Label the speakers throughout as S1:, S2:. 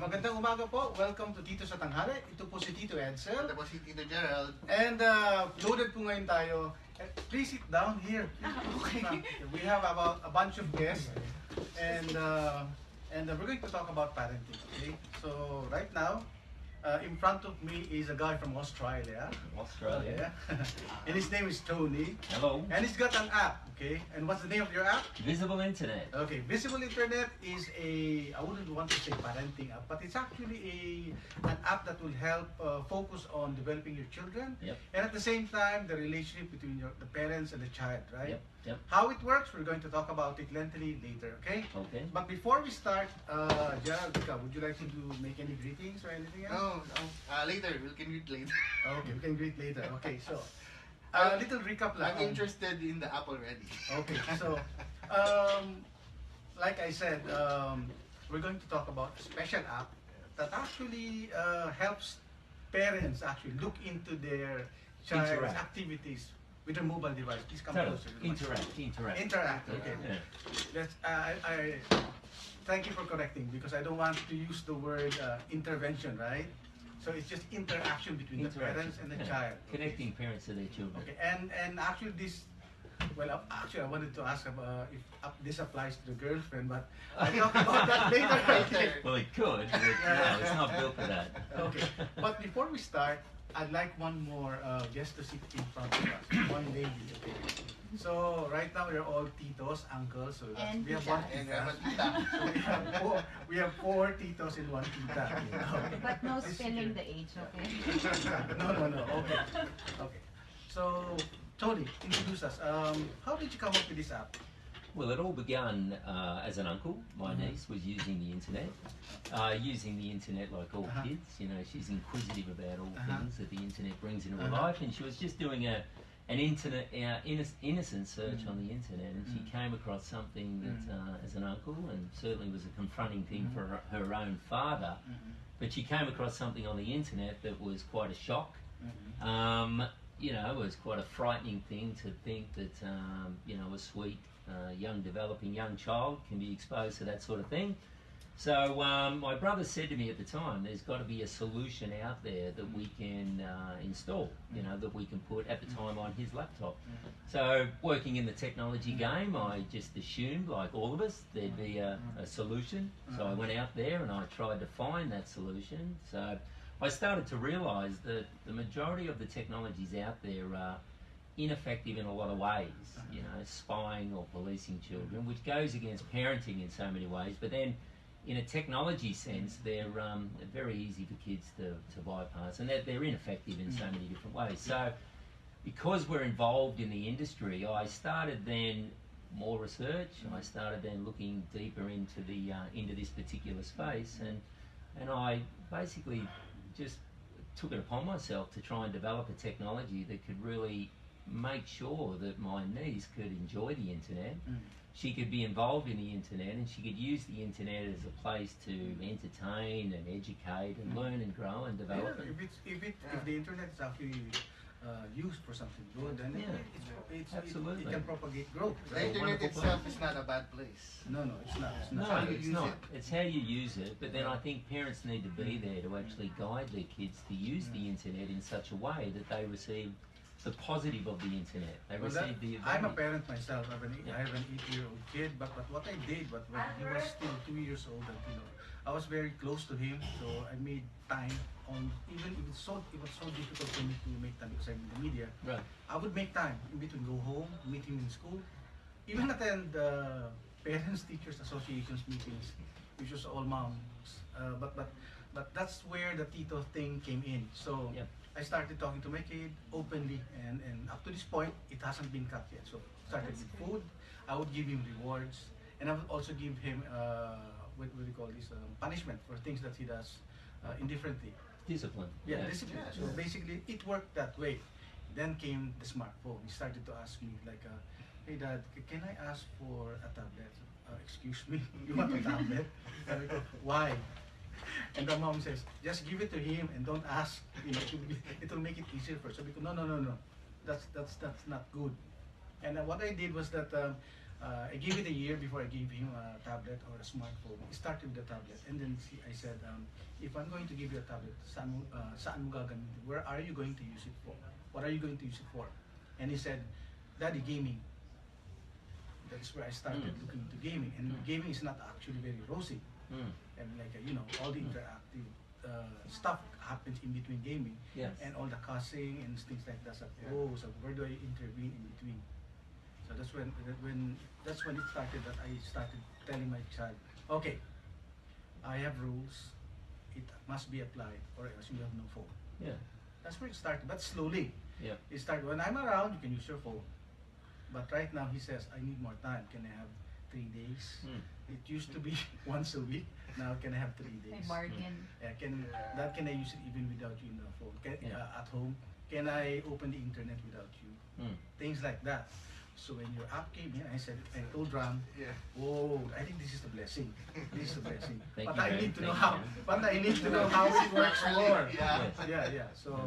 S1: Magandang umaga po. Welcome to Titos sa Tanghali. Ito po si Tito Edsel.
S2: Ito po si Tito Gerald.
S1: And loaded po ngayon tayo. Please sit down here. Okay. We have about a bunch of guests. And we're going to talk about parenting. Okay. So right now, in front of me is a guy from Australia. And his name is Tony.
S3: Hello.
S1: And he's got an app. Okay. And what's the name of your app?
S3: Visible Internet.
S1: Okay, Visible Internet is I wouldn't want to say parenting app, but it's actually an app that will help focus on developing your children.
S3: Yep.
S1: And at the same time, the relationship between the parents and the child, right?
S3: Yep.
S1: How it works, we're going to talk about it lengthily later, okay?
S3: Okay.
S1: But before we start, Gerald, would you like to make any greetings or anything else?
S2: No. Later. We can read later.
S1: Okay, we can greet later. Okay, so a little recap lang.
S2: I'm interested in the app already.
S1: Okay, so like I said, we're going to talk about a special app that actually helps parents actually look into their child's activities with their mobile device. Please come closer. Interact. Okay.
S3: Yeah.
S1: Let's. I thank you for correcting, because I don't want to use the word intervention, right? So it's just interaction between the parents and the child.
S3: Connecting parents to their children.
S1: Okay, and actually this, well, actually I wanted to ask about if this applies to the girlfriend, but I'll talk about that later.
S3: Well, it could, but no, it's not built for that.
S1: Okay, but before we start, I'd like one more guest to sit in front of us, one lady. Okay. So right now we're all titos, uncles. So we have one tita. So we have four titos and one tita.
S4: Okay. But no spelling the age, okay?
S1: No. Okay. So Tony, introduce us. How did you come up with this app?
S3: Well, it all began as an uncle. My niece was using the internet. Using the internet like all kids. You know, she's inquisitive about all things that the internet brings into her life, and she was just doing an internet innocent search on the internet, and she came across something that, as an uncle, and certainly was a confronting thing for her own father, but she came across something on the internet that was quite a shock. You know, it was quite a frightening thing to think that, you know, a sweet, developing young child can be exposed to that sort of thing. So my brother said to me at the time, there's got to be a solution out there that we can install, you know, that we can put at the time on his laptop. So working in the technology game, I just assumed, like all of us, there'd be a solution. So I went out there and I tried to find that solution. So I started to realize that the majority of the technologies out there are ineffective in a lot of ways, you know, spying or policing children, which goes against parenting in so many ways. But then in a technology sense, they're very easy for kids to bypass, and they're ineffective in so many different ways. So because we're involved in the industry, I started then more research. I started then looking deeper into this particular space, and I basically just took it upon myself to try and develop a technology that could really make sure that my niece could enjoy the internet. She could be involved in the internet, and she could use the internet as a place to entertain and educate and learn and grow and develop.
S1: Yeah, if the internet is actually used for something good, then it can propagate growth.
S2: The internet itself is not a bad place.
S1: No, it's not.
S3: No, it's not. It's how you use it. But then I think parents need to be there to actually guide their kids to use the internet in such a way that they receive the positive of the internet. They receive the advantage.
S1: I'm a parent myself. I have an 8-year-old kid, but what I did, but when he was still 2 years old, and, you know, I was very close to him, so I made time on, even if it was so difficult for me to make time because I'm in the media.
S3: Right.
S1: I would make time in between, go home, meet him in school, even attend parents teachers associations meetings, which was all moms. But that's where the Tito thing came in. So I started talking to my kid openly, and up to this point, it hasn't been cut yet. So started with food. I would give him rewards, and I would also give him what do you call this, punishment for things that he does indifferently.
S3: Discipline.
S1: Yeah, discipline. So basically, it worked that way. Then came the smartphone. He started to ask me like, "Hey Dad, can I ask for a tablet?" Excuse me, you want a tablet? I go, why? And the mom says, just give it to him and don't ask. You know, it will make it easier for us. So we go, no. That's not good. And what I did was that I gave it a year before I gave him a tablet or a smartphone. He started with the tablet, and then I said, if I'm going to give you a tablet, saan mo gagamitin? Where are you going to use it for? What are you going to use it for? And he said, Daddy, gaming. That's where I started looking into gaming, and gaming is not actually very rosy. And like all the interactive stuff happens in between gaming,
S3: Yes.
S1: and all the cussing and things like that. So, so where do I intervene in between? So that's when it started that I started telling my child, okay, I have rules. It must be applied, or else you have no phone.
S3: Yeah.
S1: That's where it started, but slowly.
S3: Yeah.
S1: It started when I'm around. You can use your phone, but right now he says I need more time. Can I have 3 days? It used to be once a week. Now can I have 3
S4: I
S1: days?
S4: bargain.
S1: Can I use it even without you in the phone? At home, can I open the internet without you? Things like that. So when your app came in, I told Ram, "Whoa, I think this is the blessing. This is the blessing.
S3: Thank
S1: But
S3: you,
S1: I
S3: Ram.
S1: need to
S3: Thank
S1: know
S3: you,
S1: how.
S3: Ram.
S1: But I need to know how it works more.
S2: Yeah.
S1: So,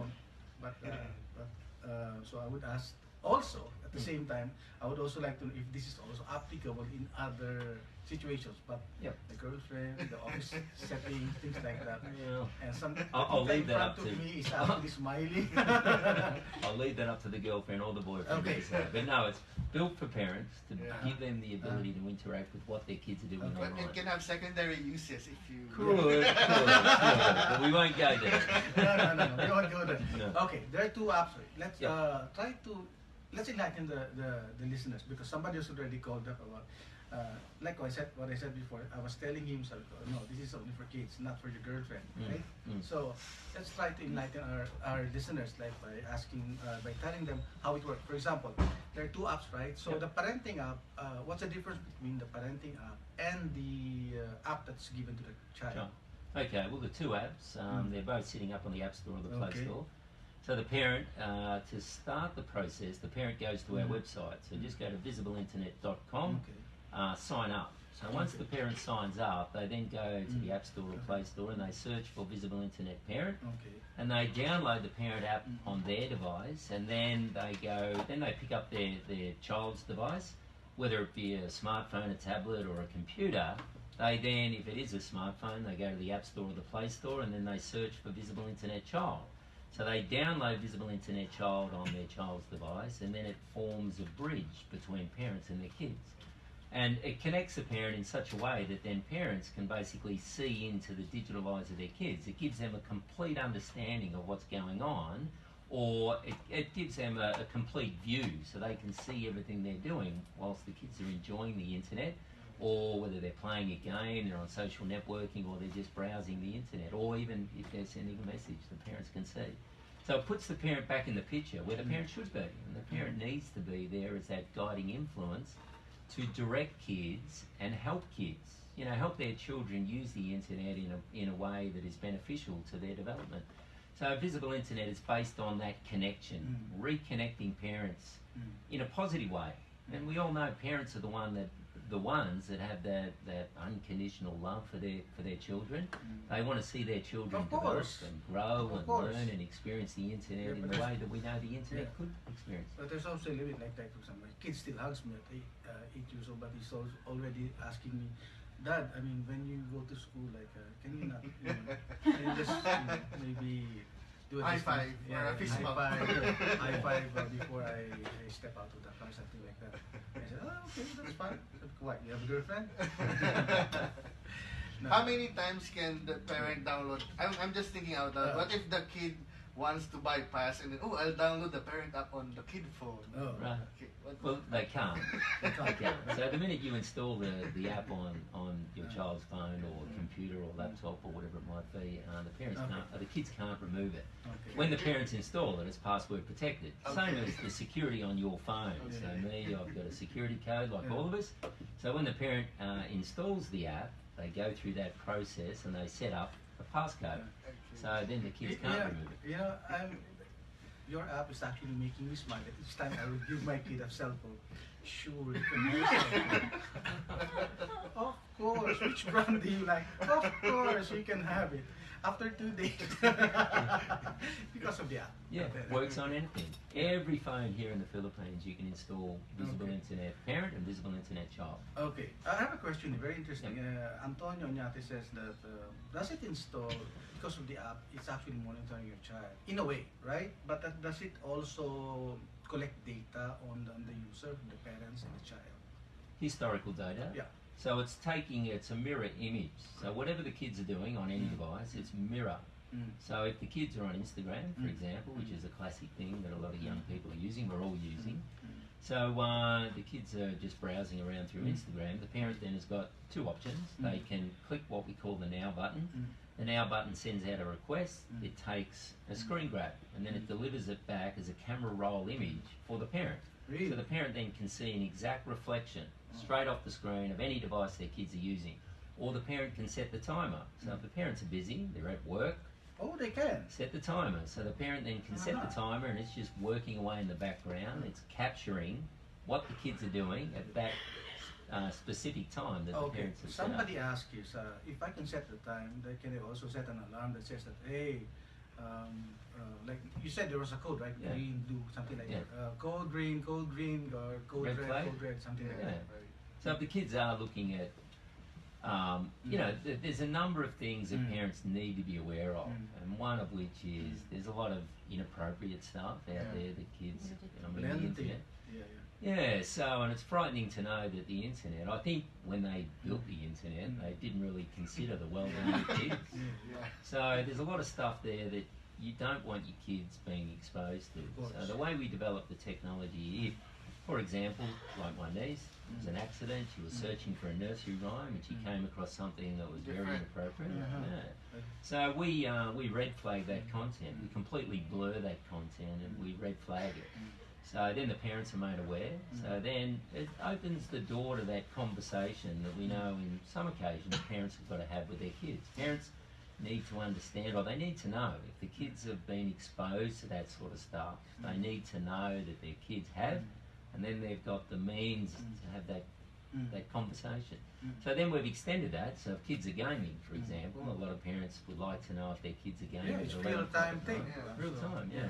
S1: so I would ask also at the same time. I would also like to know if this is also applicable in other situations, but
S3: Yep.
S1: the girlfriend, the office setting, things like that.
S3: Well,
S1: And some
S3: I'll
S1: the
S3: leave
S1: in
S3: that
S1: front
S3: up
S1: of
S3: to-
S1: me is actually smiling.
S3: I'll leave that up to the girlfriend or the boyfriend.
S1: Okay.
S3: But no, it's built for parents to
S2: Yeah.
S3: give them the ability to interact with what their kids are doing
S1: Okay.
S2: But
S3: online.
S2: it can have secondary uses if you.
S3: Could. But we won't go there.
S1: No. We won't go there.
S3: No.
S1: Okay, there are 2 apps. Let's
S3: Yeah.
S1: let's enlighten the listeners, because somebody has already called up about like what I said before. I was telling him, so, no, this is only for kids, not for your girlfriend, right? So let's try to enlighten our listeners, like by asking, by telling them how it works. For example, there are 2 apps, right? So
S3: Yep.
S1: the parenting app, what's the difference between the parenting app and the app that's given to the child?
S3: Sure. Okay, well, the 2 apps, they're both sitting up on the App Store or the Play
S1: Okay.
S3: Store. So the parent, to start the process, the parent goes to our website. So just go to visibleinternet.com,
S1: Okay.
S3: sign up. So once
S1: Okay.
S3: the parent signs up, they then go to the App Store or Play Store and they search for Visible Internet Parent,
S1: Okay.
S3: and they download the parent app on their device, and then they pick up their child's device, whether it be a smartphone, a tablet, or a computer. They then, if it is a smartphone, they go to the App Store or the Play Store, and then they search for Visible Internet Child. So they download Visible Internet Child on their child's device, and then it forms a bridge between parents and their kids. And it connects the parent in such a way that then parents can basically see into the digital lives of their kids. It gives them a complete understanding of what's going on, or it gives them a complete view so they can see everything they're doing whilst the kids are enjoying the internet, or whether they're playing a game, they're on social networking, or they're just browsing the internet, or even if they're sending a message, the parents can see. So it puts the parent back in the picture where the parent should be, and the parent needs to be there as that guiding influence to direct kids and help kids, help their children use the internet in a way that is beneficial to their development. So Visible Internet is based on that connection, reconnecting parents in a positive way. And we all know parents are the ones that have that unconditional love for their children. They want to see their children
S1: Of
S3: develop
S1: course.
S3: and grow
S1: Of
S3: and
S1: course.
S3: learn and experience the internet
S1: Yeah,
S3: in
S1: but
S3: the
S1: there's-
S3: way that we know the internet
S1: Yeah.
S3: could experience.
S1: But there's also a limit, like for example, my kid still hugs me at 8 years old, but he's already asking me, Dad, I mean, when you go to school, like, can you not, can you just maybe do a
S2: High
S1: distance-
S2: five or a fist bump.
S1: high five before I step out of the car, something like that. I said, oh, okay, that's fine. I said, what, you have a girlfriend? No.
S2: How many times can the parent download? I'm just thinking out loud. What if the kid wants to bypass and then, I'll download the parent app on the kid phone?
S1: Oh.
S3: Right.
S2: Okay, what-
S3: Well, they can't. They can't. So the minute you install the app on your child's phone or computer or laptop or whatever it might be, the parents
S1: Okay.
S3: can't, the kids can't remove it.
S1: Okay.
S3: When the parents install it, it's password protected. Same
S2: Okay.
S3: as the security on your phone.
S1: Okay.
S3: So I've got a security code like all of us. So when the parent installs the app, they go through that process and they set up a passcode. So then the kids can't remove it.
S1: Your app is actually making me smile. Each time I will give my kid a cell phone. Sure, you can have a cell phone. Of course. Which brand do you like? Of course, you can have it. after 2 days. Because of the app.
S3: Yeah, works on anything. Every phone here in the Philippines, you can install Visible Internet Parent and Visible Internet Child.
S1: Okay, I have a question, very interesting. Antonio Oñate says that does it install, because of the app, it's actually monitoring your child, in a way, right? But does it also collect data on the user, the parents and the child?
S3: Historical data.
S1: Yeah.
S3: So it's a mirror image. So whatever the kids are doing on any device, it's mirror. So if the kids are on Instagram, for example, which is a classic thing that a lot of young people are using, we're all using. So the kids are just browsing around through Instagram. The parent then has got two options. They can click what we call the Now button. The Now button sends out a request. It takes a screen grab and then it delivers it back as a camera roll image for the parent.
S1: Really?
S3: So the parent then can see an exact reflection straight off the screen of any device their kids are using. Or the parent can set the timer. So if the parents are busy, they're at work,
S1: Oh, they can.
S3: set the timer. So the parent then can set the timer and it's just working away in the background. It's capturing what the kids are doing at that specific time that the
S1: Okay,
S3: parents have set up.
S1: somebody asked you, if I can set the time, then can they also set an alarm that says that, hey, like you said there was a code, right?
S3: Yeah.
S1: Green, blue, something like
S3: Yeah.
S1: that. Code green, or code
S3: Red
S1: red,
S3: flag?
S1: code red, something like
S3: Yeah.
S1: that.
S3: So if the kids are looking at, you know, there's a number of things that parents need to be aware of, and one of which is there's a lot of inappropriate stuff out there that kids, on the
S1: Plenty.
S3: internet.
S1: Yeah.
S3: Yeah, so, and it's frightening to know that the internet, I think when they built the internet, they didn't really consider the well-being of kids. So there's a lot of stuff there that you don't want your kids being exposed to. So the way we develop the technology, if, for example, like my niece, it was an accident, she was searching for a nursery rhyme and she came across something that was very inappropriate. Yeah. So we red flag that content, we completely blur that content and we red flag it. So then the parents are made aware. So then it opens the door to that conversation that we know in some occasions parents have got to have with their kids. Parents need to understand, or they need to know, if the kids have been exposed to that sort of stuff, they need to know that their kids have, and then they've got the means to have that conversation. So then we've extended that, so if kids are gaming, for example, a lot of parents would like to know if their kids are gaming.
S1: Yeah, it's
S3: at
S1: real
S3: 11 o'clock
S1: time
S3: at
S1: thing.
S3: night.
S1: Yeah.
S3: Real time, yeah.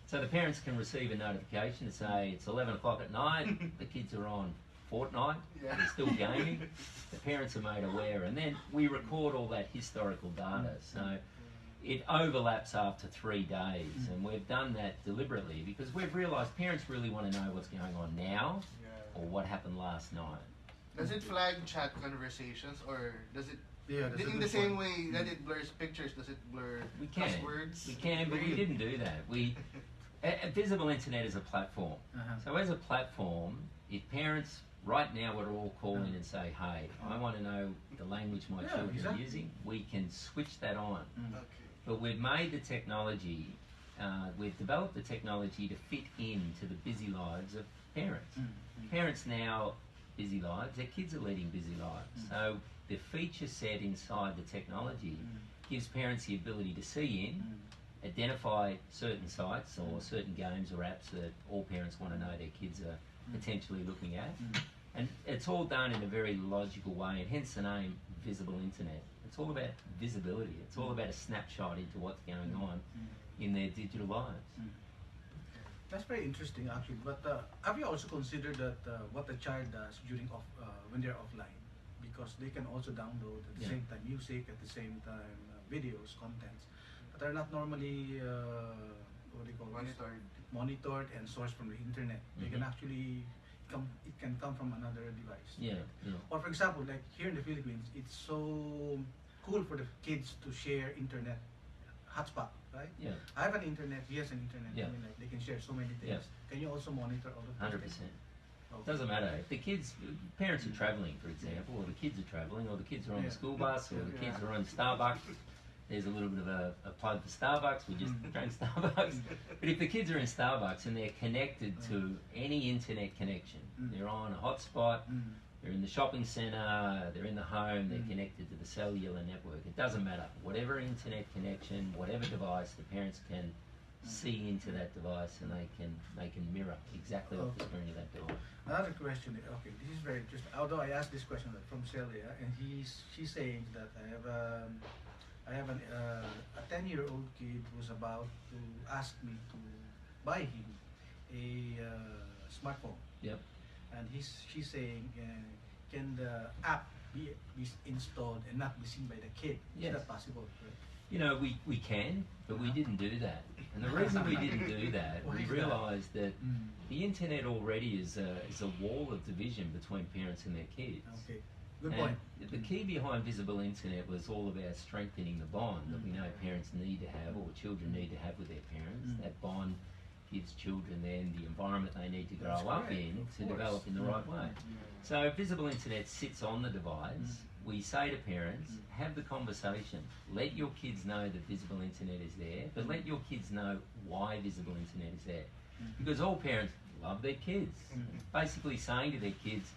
S3: So the parents can receive a notification to say it's 11 o'clock at night, the kids are on Fortnite, they're still gaming, the parents are made aware, and then we record all that historical data. So it overlaps after 3 days, and we've done that deliberately because we've realised parents really want to know what's going on now or what happened last night.
S2: Does it flag chat conversations or does it
S1: Yeah, that's a
S2: in
S1: good
S2: the same
S1: point.
S2: way that it blurs pictures, does it blur
S3: We can,
S2: cuss words?
S3: we can, but we didn't do that. Visible Internet is a platform. So as a platform, if parents right now would all call in and say, hey, I want to know the language my children are using, we can switch that on.
S2: Okay.
S3: But we've made the technology, we've developed the technology to fit into the busy lives of parents. Parents now, busy lives, their kids are leading busy lives. So the feature set inside the technology gives parents the ability to see in, identify certain sites or certain games or apps that all parents want to know their kids are potentially looking at. And it's all done in a very logical way, and hence the name Visible Internet. It's all about visibility. It's all about a snapshot into what's going on in their digital lives.
S1: That's very interesting, actually. But have you also considered that what the child does during when they're offline? Because they can also download at the same time music, at the same time videos, contents that are not normally what do you call it? Monitored and sourced from the internet. They can actually it can come from another device.
S3: Yeah, yeah.
S1: Or for example, like here in the Philippines, it's so cool for the kids to share internet hotspot, right?
S3: Yeah.
S1: I have an internet, he has an internet.
S3: Yeah.
S1: I mean, like, they can share so many things.
S3: Yeah.
S1: Can you also monitor all of those
S3: 100%.
S1: things? Okay.
S3: Doesn't matter. If the kids, parents are travelling, for example, or the kids are travelling, or the kids are on the school bus, or the kids are on Starbucks. There's a little bit of a plug for Starbucks. We just drank Starbucks. But if the kids are in Starbucks and they're connected to any internet connection, they're on a hotspot, they're in the shopping centre, they're in the home, they're connected to the cellular network. It doesn't matter. Whatever internet connection, whatever device, the parents can see into that device and they can mirror exactly off the screen of that device.
S1: Another question. Okay, this is very interesting. Although I asked this question from Celia, and she's saying that I have I have a 10-year-old kid who's about to ask me to buy him a smartphone.
S3: Yep.
S1: And she's saying, can the app be installed and not be seen by the kid?
S3: Yes.
S1: Is that possible? Right?
S3: You know, we can, but we didn't do that. And the reason we didn't do that,
S1: Why
S3: we
S1: is that?
S3: realised that the internet already is a wall of division between parents and their kids.
S1: Okay, good
S3: And
S1: point.
S3: the key behind Visible Internet was all about strengthening the bond that we know parents need to have, or children need to have with their parents. That bond gives children then the environment they need to grow
S1: That's
S3: up
S1: correct,
S3: in
S1: of
S3: to
S1: course.
S3: develop in the right way. So Visible Internet sits on the device. We say to parents, have the conversation. Let your kids know that Visible Internet is there, but let your kids know why Visible Internet is there. Because all parents love their kids. Basically saying to their kids,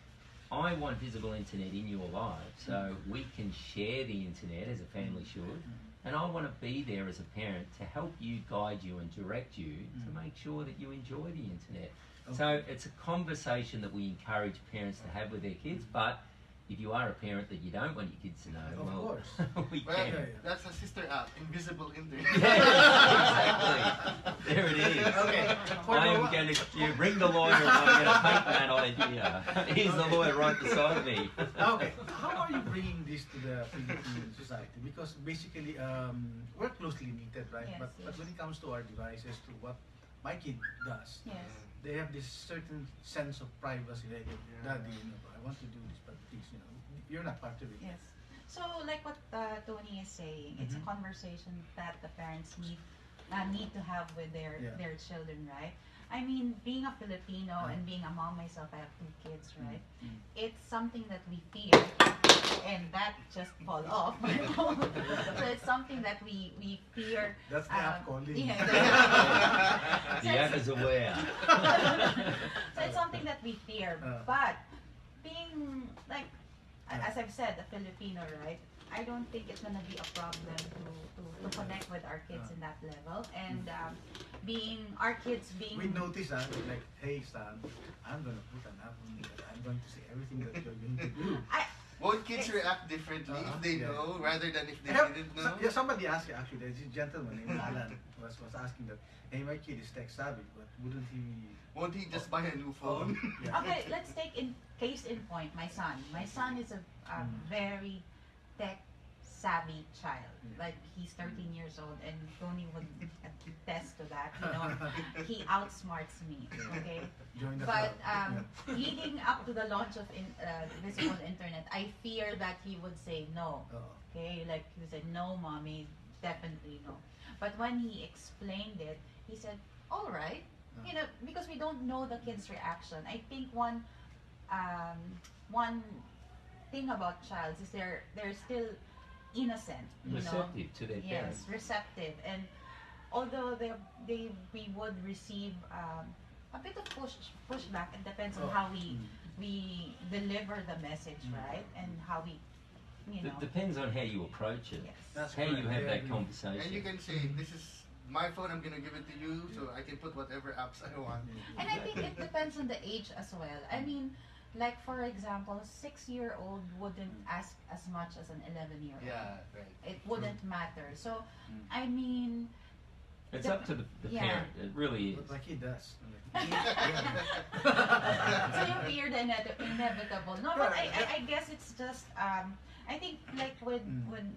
S3: I want Visible Internet in your life so we can share the internet as a family should, and I want to be there as a parent to help you, guide you and direct you to make sure that you enjoy the internet. So it's a conversation that we encourage parents to have with their kids, but if you are a parent that you don't want your kids to know,
S1: Of
S3: well,
S1: course.
S3: we
S2: Well,
S3: can.
S2: that's a sister app, Invisible Internet.
S3: Exactly. There it is.
S1: Okay.
S3: I'm going to ring the lawyer and I'm going to paint that idea. Here's the lawyer right beside me.
S1: Okay, how are you bringing this to the Philippine society? Because basically, we're closely knitted, right?
S4: Yes,
S1: but
S4: yes.
S1: when it comes to our devices, to what my kid does,
S4: Yes.
S1: they have this certain sense of privacy. Like, Daddy, I want to do this, but please, you're not part of it.
S4: Yes. So like what Tony is saying, it's a conversation that the parents need to have with their children, right? I mean, being a Filipino and being a mom myself, I have 2 kids, right? It's something that we fear, and that just fall off. So it's something that we fear.
S1: That's the app calling.
S4: Yeah,
S3: The app is aware.
S4: so it's something that we fear, but being like, as I've said, a Filipino, right? I don't think it's gonna be a problem to connect with our kids in that level, and being our kids being.
S1: We notice that, like, hey son, I'm gonna put an app on you. I'm going to see everything that you're going to do.
S2: Won't kids react differently if they know rather than if they
S1: I have-
S2: didn't know?
S1: somebody asked actually, there's a gentleman named Alan was asking that, hey, my kid is tech savvy, but wouldn't he?
S2: Won't he just buy a new phone?
S1: Yeah.
S4: Okay, let's take case in point my son. My son is a very tech savvy child. Like, he's 13 years old, and Tony would attest to that. He outsmarts me. Okay,
S1: Join the
S4: but
S1: club.
S4: leading up to the launch of Visible Internet, I fear that he would say no. Okay, like he would say no, mommy, definitely no. But when he explained it, he said, all right. Because we don't know the kid's reaction. I think one thing about childs is they're still innocent,
S3: Receptive to their parents.
S4: Yes, receptive. And although we would receive a bit of pushback, it depends on how we deliver the message, right? And how we,
S3: It depends on how you approach it.
S4: Yes.
S1: That's
S3: How you
S1: correct.
S3: have
S1: I
S3: that
S1: agree.
S3: conversation.
S2: And you can say, this is my phone, I'm gonna give it to you, so I can put whatever apps I want.
S4: And I think it depends on the age as well. I mean, like for example, a 6-year-old wouldn't ask as much as an 11-year-old.
S2: Yeah, right.
S4: It wouldn't matter. So, I mean,
S3: It's up to the
S4: Yeah.
S3: parent. It really is.
S1: But my kid does.
S4: so you fear the inevitable. No, but I guess it's just I think like when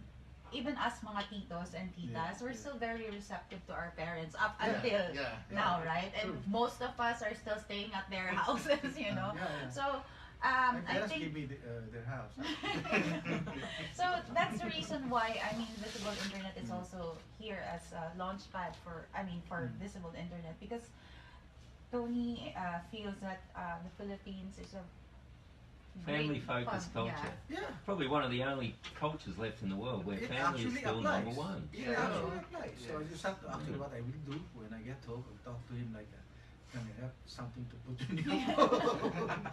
S4: even us mga titos and titas, we're still very receptive to our parents up until now, right? And
S1: True.
S4: most of us are still staying at their houses, So
S1: My
S4: I
S1: parents
S4: think
S1: gave me their house.
S4: so that's the reason why Visible Internet is also here as a launch pad for Visible Internet, because Tony feels that the Philippines is a
S3: Family
S4: great
S3: focused
S4: fun-
S3: culture.
S1: Yeah.
S3: Probably one of the only cultures left in the world where
S1: It
S3: family is
S1: actually
S3: still
S1: applies.
S3: number one.
S1: It
S2: Yeah.
S1: actually applies. So
S2: Yes.
S1: I just have to actually what I will do when I get home, I'll talk to him like, can I have something to put in your phone?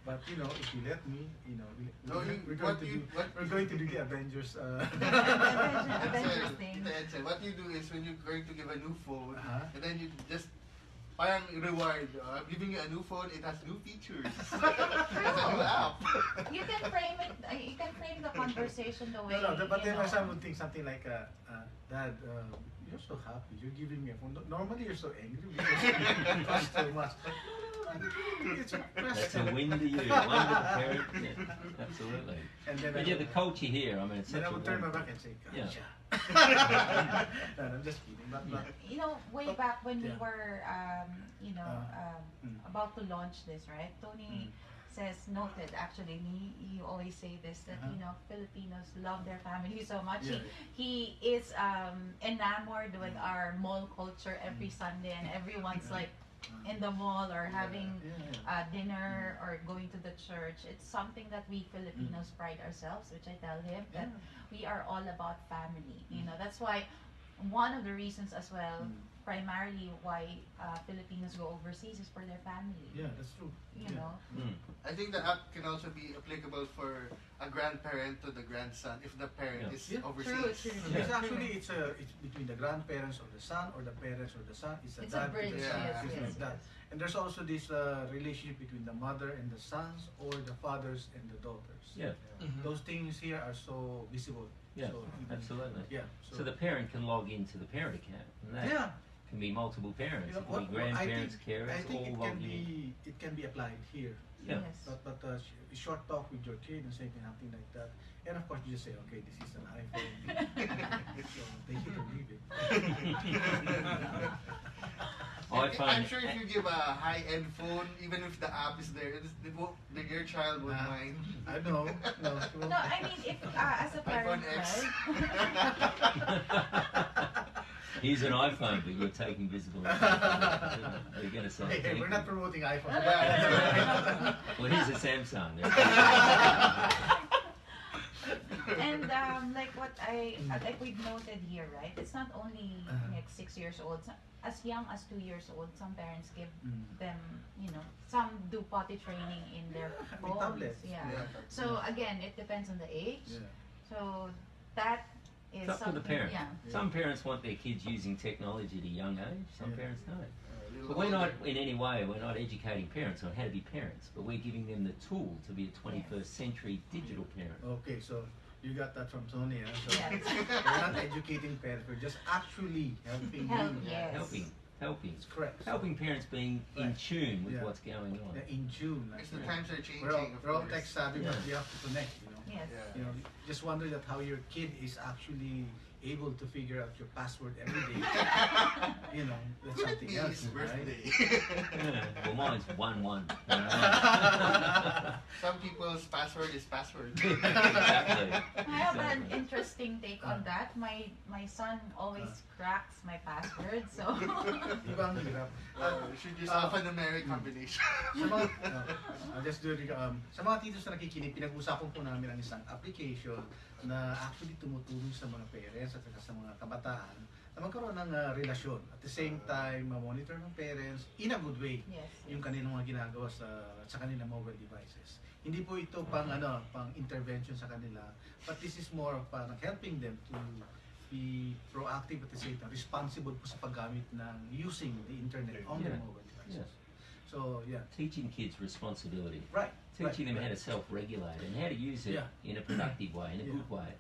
S1: But if you let me, we're going to do the Avengers.
S4: Avengers thing.
S2: What you do is when you're going to give a new phone,
S1: Uh-huh.
S2: and then you just parang reward. I'm giving you a new phone. It has new features. It's a new app.
S4: You can frame it. You can frame the conversation the way.
S1: But then
S4: you
S1: my
S4: know.
S1: son would think something like, Dad, you're so happy. You're giving me a phone. Normally you're so angry because it costs so much. It's a
S3: That's a win to you, win to the parent. Yeah, absolutely.
S1: And then
S3: But yeah, the culture here, I mean, it's
S1: then
S3: such
S1: I would turn my
S3: wonderful-
S1: back and say,
S3: Yeah.
S1: gotcha. No, I'm just kidding. But
S4: You know, way back when we
S1: Yeah.
S4: were, about to launch this, right? Tony says, noted, actually, he always say this, that, you know, Filipinos love their family so much.
S1: Yeah.
S4: He is enamored with our mall culture every Sunday, and everyone's like in the mall or having dinner or going to the church. It's something that we Filipinos pride ourselves, which I tell him, that we are all about family. You know, that's why one of the reasons as well, primarily why Filipinos go overseas is for their family.
S1: Yeah, that's true.
S4: You know.
S2: I think the app can also be applicable for a grandparent to the grandson if the parent is overseas.
S4: True.
S1: It's actually it's between the grandparents or the son or the parents or the son. It's a
S4: It's
S1: dad
S4: a bridge,
S1: to the son.
S2: yes,
S1: It's
S2: yes,
S1: like that. And there's also this relationship between the mother and the sons or the fathers and the daughters.
S3: Yeah,
S1: Those things here are so visible.
S3: yeah,
S1: So even-
S3: absolutely.
S1: Yeah.
S3: So the parent can log into the parent account, and that
S1: yeah.
S3: can be multiple parents.
S1: You know,
S3: It can be grandparents, carers,
S1: I think
S3: all
S1: it can
S3: logged in.
S1: be applied here.
S3: Yeah.
S4: Yes.
S1: But short talk with your kid and saying something like that, and of course you just say, okay, this is an iPhone. So take it or leave it.
S2: I'm sure if you give a high-end phone, even if the app is there, your child won't mind.
S1: I know. No.
S4: No, I mean, if as a parent,
S2: iPhone X.
S4: right?
S3: Here's an iPhone, but you're taking visible. Are you going to say?
S1: Hey, we're not promoting iPhone.
S3: Well, here's a Samsung.
S4: And like what like we've noted here, right? It's not only like 6 years old. As young as 2 years old, some parents give them, you know, some do potty training in their
S1: With
S4: phones.
S1: tablets.
S4: Yeah.
S1: Yeah.
S4: So again, it depends on the age.
S1: Yeah.
S4: So that is
S3: It's up to
S4: something.
S3: the parent.
S4: Yeah.
S3: Some parents want their kids using technology at a young age. Some
S1: Yeah.
S3: parents don't.
S2: A
S3: But we're not, in any way, we're not educating parents on how to be parents, but we're giving them the tool to be a 21st century digital parent.
S1: Okay, so you got that from Tony. Huh? So
S4: Yes.
S1: we're not educating parents. We're just actually helping
S4: Help,
S1: you.
S4: yes.
S3: Helping.
S1: It's correct.
S3: Helping parents being in
S1: Right.
S3: tune with
S1: Yeah.
S3: what's going on.
S1: In June. Like,
S2: Because the times are changing.
S1: we're all
S2: of
S1: tech
S2: course.
S1: savvy, but
S3: Yeah.
S1: we have to connect. You know.
S4: Yes.
S2: Yeah.
S1: You know, just wonder that how your kid is actually able to figure out your password every day. You know, that's
S2: Could it
S1: something
S2: be
S1: else,
S2: his
S1: right?
S2: birthday?
S3: Yeah. Well, mine's 1-1.
S2: Some people's password is password.
S3: Exactly.
S4: I have an interesting take on that. My son always cracks my password, so
S1: Diba ang hirap?
S2: Should use alphanumeric combination.
S1: Sa mga, just do it, sa mga titos na nakikinig, pinag-usapan po namin ang isang application na actually tumutulong sa mga parents at sa mga kabataan na magkaroon ng relasyon. At the same time, monitor ng parents in a good way
S4: yes.
S1: yung kanilang mga ginagawa sa kanilang mobile devices. Hindi po ito pang intervention sa kanila, but this is more of helping them to be proactive at the same time, responsible po sa paggamit ng using the internet on their
S3: Yeah.
S1: mobile devices.
S3: Yeah.
S1: So, yeah.
S3: Teaching kids responsibility.
S1: Right.
S3: Teaching them
S1: right.
S3: how to self-regulate and how to use it
S1: Yeah.
S3: in a productive way, in a
S1: Yeah.
S3: good way.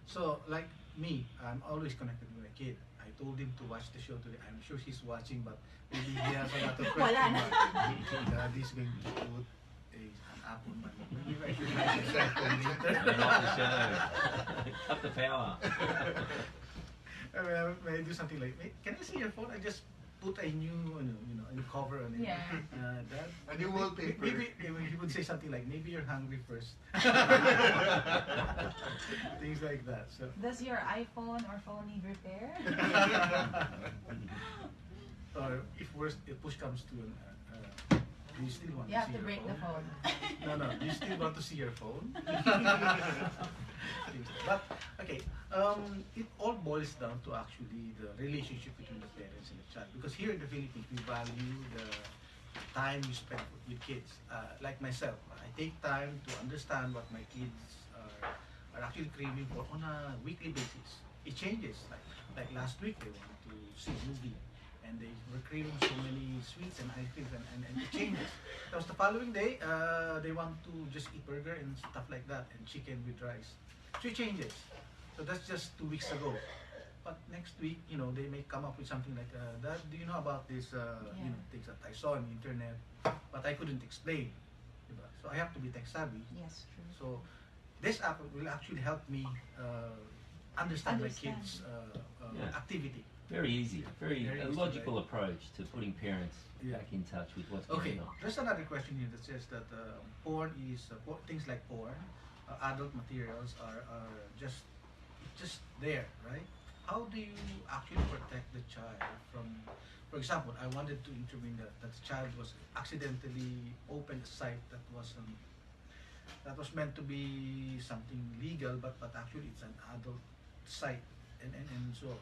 S1: So, like me, I'm always connected with my kid. I told him to watch the show today. I'm sure he's watching, but maybe he has a lot of questions.
S4: Wala na.
S1: Daddy's going to put an app on my mobile. Maybe I should watch his cell phone later.
S3: Turn off the show. Cut the power.
S1: May I do something like, can I see your phone? I just put a new, a new cover on it.
S4: Yeah.
S1: Dad,
S2: A new wallpaper.
S1: Maybe he would say something like, maybe you're hungry first. Things like that. So.
S4: Does your iPhone or phone need repair?
S1: Or if push comes to an, do you still want
S4: You
S1: to
S4: have
S1: see
S4: to
S1: your
S4: break
S1: phone?
S4: the phone.
S1: No, do you still want to see your phone? But okay, it all boils down to actually the relationship between the parents and the child. Because here in the Philippines, we value the time you spend with kids. Like myself, I take time to understand what my kids are actually craving for on a weekly basis. It changes. Like last week, they wanted to see a movie. and they were craving so many sweets and ice creams, and it changes. That was the following day, they want to just eat burger and stuff like that, and chicken with rice. So it changes. So that's just 2 weeks ago. But next week, they may come up with something like, Dad, do you know about this, things that I saw on the internet, but I couldn't explain. Diba? So I have to be tech savvy.
S4: Yes, true.
S1: So this app will actually help me understand my kids' activity.
S3: Very easy, very
S1: Very
S3: a
S1: easy,
S3: logical
S1: right?
S3: approach to putting parents back in touch with what's
S1: Okay,
S3: going on.
S1: there's another question here that says that porn is things like porn, adult materials are just there, right? How do you actually protect the child from, for example, I wanted to intervene that the child was accidentally opened a site that was meant to be something legal, but actually it's an adult site, and so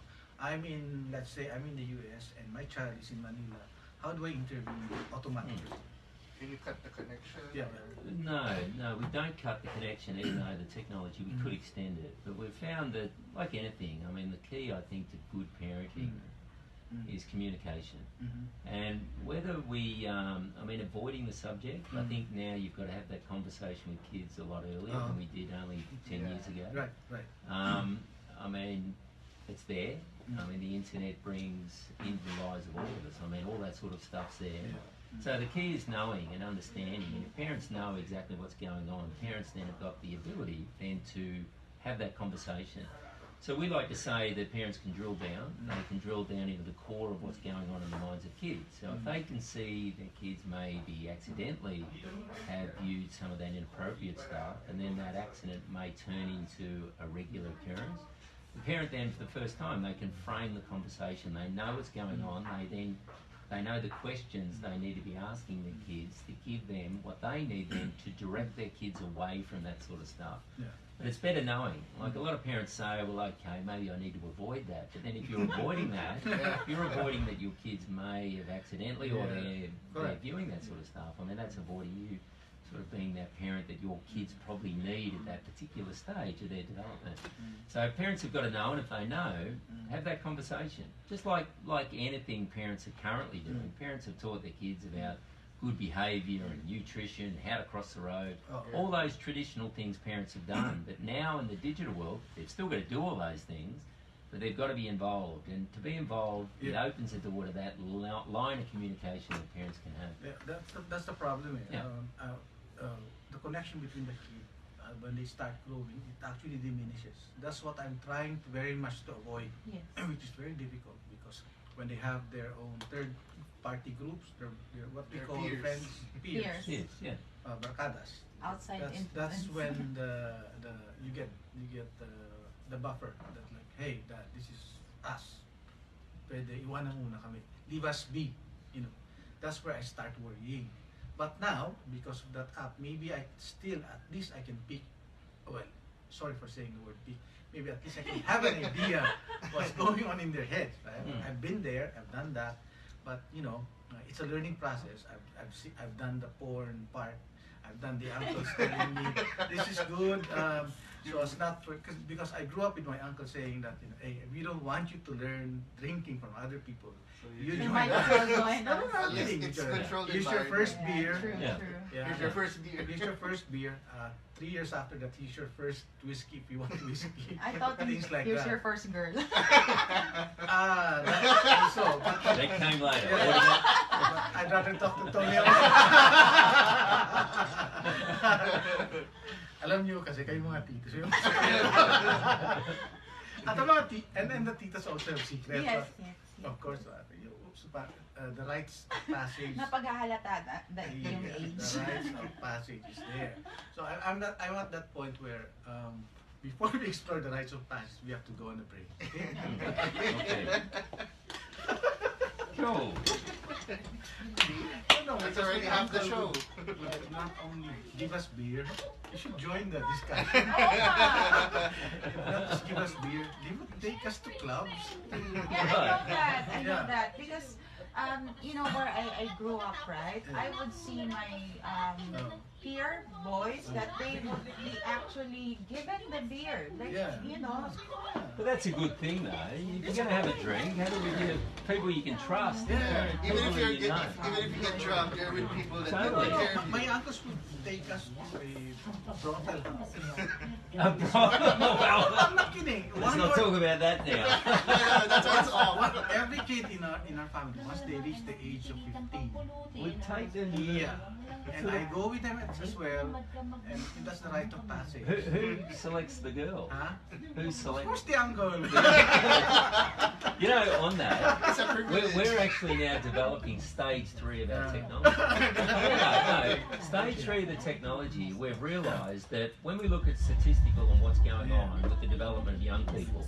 S1: let's say I'm in the US and my child is in Manila. How do I intervene automatically?
S2: Can you cut the connection?
S1: Yeah.
S3: No, we don't cut the connection, even though the technology, we could extend it. But we've found that, like anything, the key, I think, to good parenting is communication. And whether we, avoiding the subject, I think now you've got to have that conversation with kids a lot earlier than we did only 10 years ago.
S1: Right.
S3: It's there. The internet brings into the lives of all of us. All that sort of stuff's there. So the key is knowing and understanding. And if parents know exactly what's going on, parents then have got the ability then to have that conversation. So we like to say that parents can drill down. They can drill down into the core of what's going on in the minds of kids. So if they can see their kids maybe accidentally have viewed some of that inappropriate stuff, and then that accident may turn into a regular occurrence, the parent then, for the first time, they can frame the conversation. They know what's going on. They know the questions they need to be asking their kids to give them what they need them to direct their kids away from that sort of stuff. But it's better knowing. Like a lot of parents say, well, okay, maybe I need to avoid that. But then if you're avoiding that, if you're avoiding that your kids may have accidentally or they're viewing that sort of stuff, that's avoiding you sort of being that parent that your kids probably need at that particular stage of their development. So parents have got to know, and if they know, have that conversation. Just like anything parents are currently doing. Parents have taught their kids about good behaviour and nutrition, how to cross the road, all those traditional things parents have done. But now in the digital world, they've still got to do all those things, but they've got to be involved. And to be involved, it opens the door to that line of communication that parents can have.
S1: Yeah, that's the problem. The connection between the kid when they start growing, it actually diminishes. That's what I'm trying very much to avoid, which is very difficult because when they have their own third-party groups, they're what we call
S2: peers.
S1: friends, peers, barcadas.
S4: Outside
S1: that's when you get the buffer that like, hey, Dad, this is us. Pwede iwanan muna kami. Leave us be. That's where I start worrying. But now, because of that app, maybe at least I can pick, well, sorry for saying the word pick, maybe at least I can have an idea what's going on in their heads. Right? I've been there, I've done that, but it's a learning process. I've done the porn part, I've done the uncles telling me, this is good, so it's not because I grew up with my uncle saying that, hey, we don't want you to learn drinking from other people.
S2: So
S4: you might as well join
S1: No,
S4: us.
S1: I'm kidding.
S2: It's controlled
S1: Here's your first beer.
S4: True,
S3: Yeah.
S4: true.
S1: Yeah.
S2: Here's your first beer.
S1: Here's your first beer. 3 years after that, here's your first whiskey if you want whiskey.
S4: I thought
S1: Things like
S4: here's
S1: that.
S4: your first girl.
S1: That's also.
S3: That came later.
S1: Yeah. I'd rather talk to Tony. Alam niyo kasi kayo mga titos. At the mga and the titos also have secrets.
S4: Yes.
S1: Of course, the rites of passage.
S4: Napaghahalata yung
S1: The
S4: age.
S1: rites of passage is there. So I'm at that point where before we explore the rites of passage, we have to go on a break.
S3: Okay. Cool.
S1: No,
S2: That's
S1: because
S2: already
S1: my
S2: half the
S1: uncle
S2: show.
S1: would not only give us beer, you should join the discussion. Not just give us beer, they would take us to clubs.
S4: Yeah, I know
S1: Yeah.
S4: that because where I grew up, right? I would see my hear boys that they would be actually given the beer, like you know.
S3: But that's a good thing, though. If you're going to have a drink, have it with your people you can trust.
S2: Yeah, even if
S3: people
S2: you
S3: that you know.
S2: even if you get drunk, you're with people that
S3: Totally.
S2: take care of
S1: My
S2: you.
S1: uncles would take us to a brothel house.
S3: Well,
S1: I'm not kidding.
S3: let's not talk about that now.
S2: Yeah, that's what's off.
S1: Every kid in our family, once they reach the age of 15,
S3: We take them.
S1: yeah, and I go with them as well, and that's the rite of passage.
S3: Who selects the girl?
S1: Huh?
S3: Who
S1: Of
S3: selects?
S1: course, the uncle.
S3: You know, on that,
S2: It's a privilege.
S3: we're actually now developing stage 3 of our technology. No, stage 3 of the technology, we've realised that when we look at statistical and what's going on with the development of young people,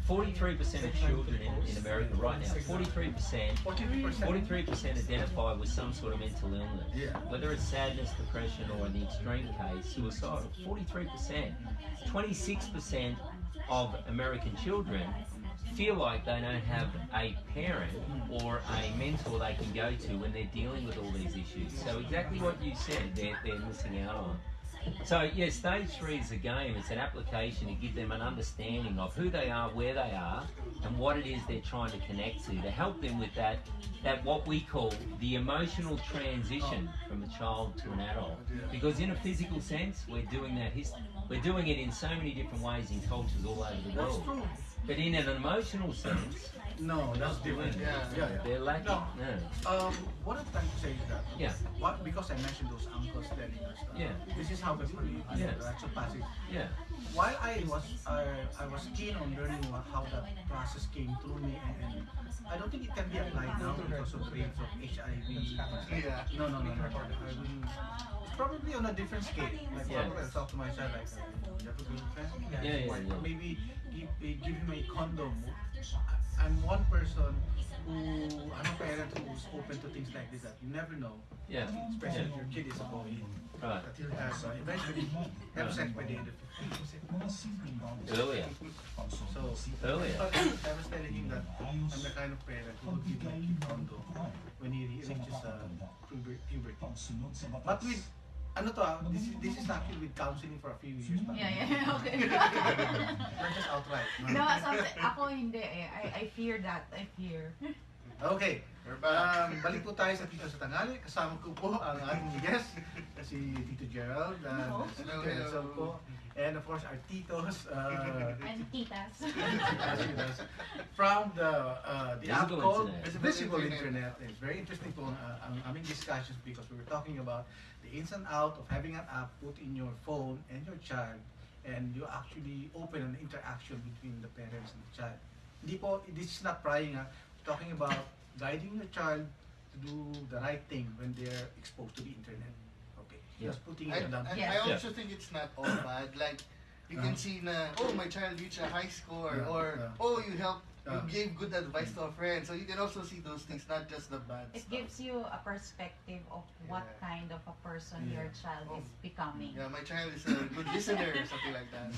S3: 43% of children in America right now, 43%, 43% identify with some sort of mental illness.
S1: Yeah.
S3: Whether it's sadness, depression, or in the extreme case, suicidal. 43%. 26% of American children feel like they don't have a parent or a mentor they can go to when they're dealing with all these issues. So exactly what you said, they're missing out on. So yeah, stage 3 is a game. It's an application to give them an understanding of who they are, where they are, and what it is they're trying to connect to help them with that what we call the emotional transition from a child to an adult. Because in a physical sense, we're doing that. We're doing it in so many different ways in cultures all over the
S1: That's
S3: world.
S1: true.
S3: But in an emotional sense,
S1: No, that's different.
S2: Yeah.
S3: they're lacking.
S1: No.
S3: Yeah.
S1: What I'm trying to say is that,
S3: Yeah.
S1: what, because I mentioned those uncles telling us that
S3: Yeah.
S1: this is how the
S3: Yeah.
S1: rites of passage.
S3: Yeah.
S1: While I was keen on learning how that process came through me, and I don't think it can be applied now because of the rates of HIV.
S2: Yeah.
S1: No. I mean, it's probably on a different scale. Like,
S3: Yeah.
S1: I talk to my child like, you have a girlfriend?
S3: Yeah.
S1: Maybe give him a condom. I'm one person who, I'm a parent who's open to things like this, that you never know,
S3: Yeah.
S1: especially if your kid is a boy,
S3: Right.
S1: that he'll have eventually have sex by the end of 15.
S3: Earlier.
S1: So,
S3: Earlier.
S1: I was telling him that I'm the kind of parent who would give my kid condom when he reaches puberty. But with, this is actually with counseling for a few years. But
S4: Okay.
S1: not just outright.
S4: No, ako hindi eh. I fear that. I fear.
S1: Okay.
S2: We're back.
S1: Balik po tayo sa Titos sa Tanghali. Kasama ko po ang ating guest, si Tito Gerald, si Tito Edsel po, and of course our Titos,
S4: And titas.
S1: from the app
S3: Visible
S1: called
S3: Internet.
S1: Visible Internet. It's very interesting po ang aming discussions because we were talking about the ins and out of having an app put in your phone and your child, and you actually open an interaction between the parents and the child. Hindi po, this is not prying, talking about guiding your child to do the right thing when they're exposed to the internet. Okay,
S3: Yeah.
S1: just putting it down.
S2: And I also think it's not all bad. Like, you can see na, oh, my child reached a high score, or oh, you gave good advice to a friend. So you can also see those things, not just the bad
S4: It
S2: stuff.
S4: gives you a perspective of what
S2: Yeah.
S4: kind of a person your child is becoming.
S2: Yeah, my child is a good listener, or something like that.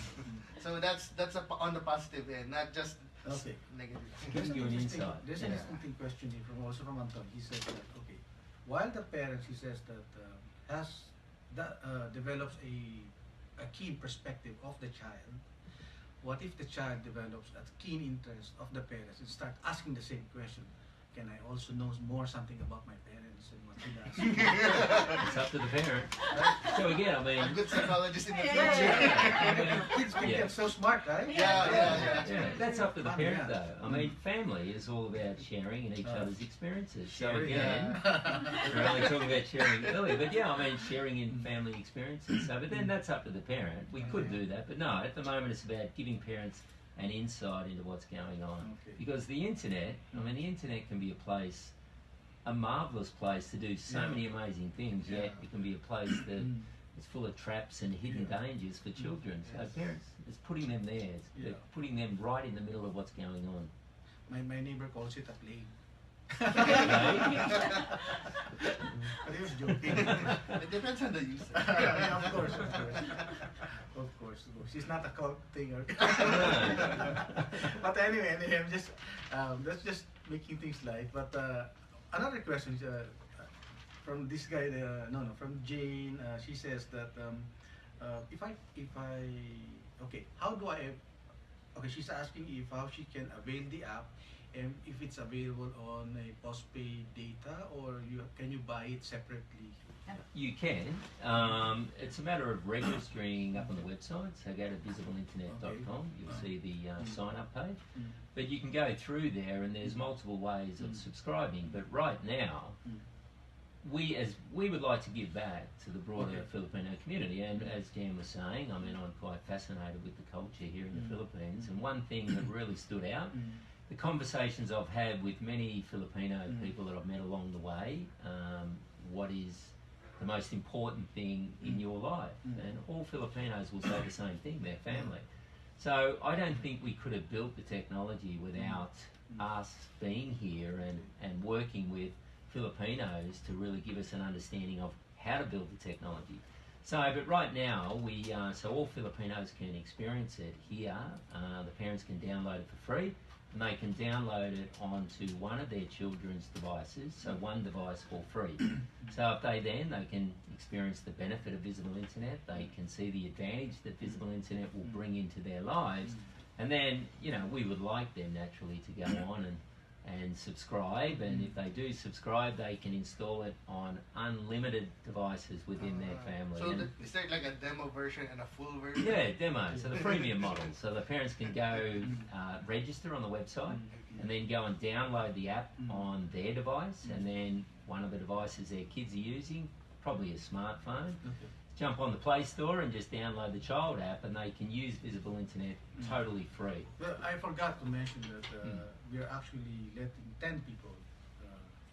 S2: So that's on the positive end, not just
S1: Okay.
S2: negative.
S3: Gives you an insight.
S1: There's an interesting question here also from Anton. He says that, okay, while the parents, he says that develops a keen perspective of the child, what if the child develops that keen interest of the parents and start asking the same question? Can I also know something about my parents and what he does?
S3: It's up to the parent. So again, I
S2: A
S3: mean,
S2: good psychologist in the
S4: Yeah,
S2: future.
S1: Kids can
S3: Yeah.
S1: get so smart, right?
S3: yeah, that's up to the parent
S1: Yeah.
S3: though. I mean, family is all about sharing in each other's experiences. So
S1: Sharing,
S3: again, we're only talking about sharing earlier, but yeah, I mean, sharing in family experiences. So, but then that's up to the parent. We could do that, but no, at the moment it's about giving parents an insight into what's going on.
S1: Okay.
S3: Because the internet, I mean, the internet can be a place, a marvellous place to do so
S1: Yeah.
S3: many amazing things, yet
S1: Yeah.
S3: it can be a place that it's full of traps and hidden dangers for children. So
S2: Yes.
S3: parents, it's putting them there, it's
S1: Yeah.
S3: putting them right in the middle of what's going on.
S1: My neighbor calls it a play.
S3: Okay?
S1: But he was joking.
S2: It depends on the user.
S1: Yeah, of course. It's not a cult thing. But anyway, I'm just that's just making things light. But another question is, from this guy, from Jane. She says that if I okay, how do I okay? She's asking if how she can avail the app, and if it's available on a postpaid data, or can you buy it separately?
S3: You can. It's a matter of registering up on the website. So go to visibleinternet.com. You'll see the sign-up page. But you can go through there, and there's multiple ways of subscribing. But right now, we would like to give back to the broader Filipino community. And as Dan was saying, I mean, I'm quite fascinated with the culture here in the Philippines. And one thing that really stood out, the conversations I've had with many Filipino people that I've met along the way, what is the most important thing in your life? And all Filipinos will say the same thing, their family. So I don't think we could have built the technology without us being here and working with Filipinos to really give us an understanding of how to build the technology. So, but right now, so all Filipinos can experience it here. The parents can download it for free, and they can download it onto one of their children's devices, so one device for free. So if they can experience the benefit of visible internet, they can see the advantage that visible internet will bring into their lives, and then, we would like them naturally to go on and subscribe, and if they do subscribe, they can install it on unlimited devices within their family.
S2: So is there like a demo version and a full version?
S3: Yeah, demo, so the freemium model. So the parents can go register on the website, and then go and download the app on their device, and then one of the devices their kids are using, probably a smartphone, jump on the Play Store and just download the child app, and they can use visible internet totally free.
S1: Well, I forgot to mention that we are actually letting 10 people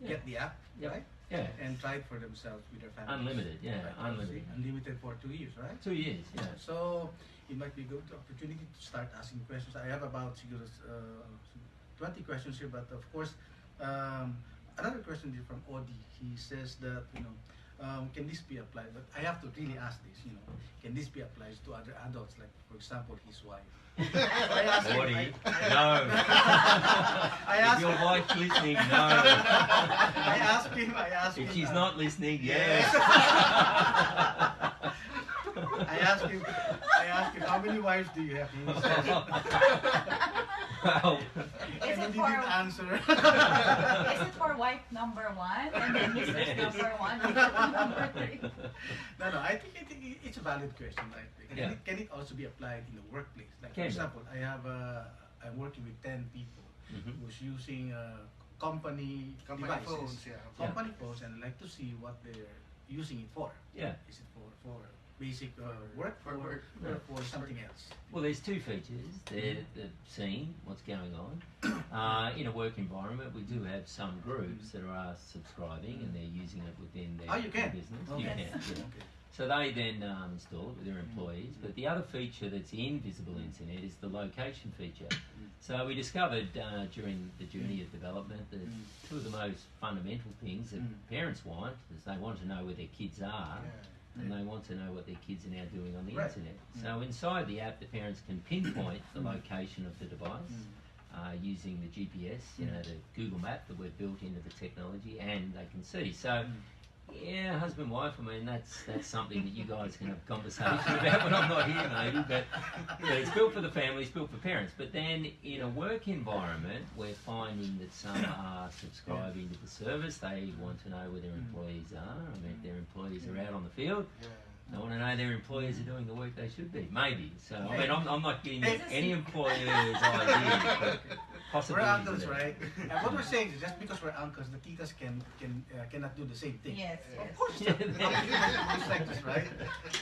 S1: get the app, right?
S3: Yeah.
S1: And try it for themselves with their families.
S3: Unlimited, yeah,
S1: Right?
S3: unlimited.
S1: Unlimited for 2 years, right?
S3: 2 years, yeah.
S1: So it might be a good opportunity to start asking questions. I have about 20 questions here, but of course, another question is from Odi. He says that, can this be applied? But I have to really ask this, can this be applied to other adults, like, for example, his wife? I asked him,
S3: Woody,
S1: no.
S3: If your wife's listening, no.
S1: I asked him.
S3: If she's not listening, yes.
S1: I asked him, how many wives do you have? He says,
S3: Well,
S1: and he didn't answer.
S4: Is it for wife number 1 and then Mrs. number 1 and number 3?
S1: No, I think it's a valid question, right? Can it also be applied in the workplace? Like, for example, I'm working with 10 people who's using company devices,
S2: phones,
S1: company phones, and I'd like to see what they're using it for.
S3: Yeah.
S1: Is it for basic work, or for something else?
S3: Well, there's two features. They're seeing what's going on. In a work environment, we do have some groups that are subscribing and they're using it within their business.
S1: Oh,
S3: You
S1: yes.
S3: can, yeah.
S1: Okay.
S3: So they then install it with their employees. But the other feature that's in Visible Internet is the location feature. So we discovered during the journey of development that two of the most fundamental things that parents want is they want to know where their kids are, and they want to know what their kids are now doing on the internet. So inside the app, the parents can pinpoint the location of the device using the GPS, the Google map that we've built into the technology, and they can see. So, yeah, husband, wife, I mean, that's something that you guys can have a conversation about when I'm not here, maybe. But it's built for the family, it's built for parents. But then in a work environment, we're finding that some are subscribing to the service. They want to know where their employees are. I mean, if their employees are out on the field, they want to know their employees are doing the work they should be. Maybe. So, I mean, I'm not getting any employer's ideas, but possibly.
S1: We're uncles, right? And what we're saying is just because we're uncles, the titas cannot do the same thing.
S4: Yes.
S1: Of course, it's like this, right?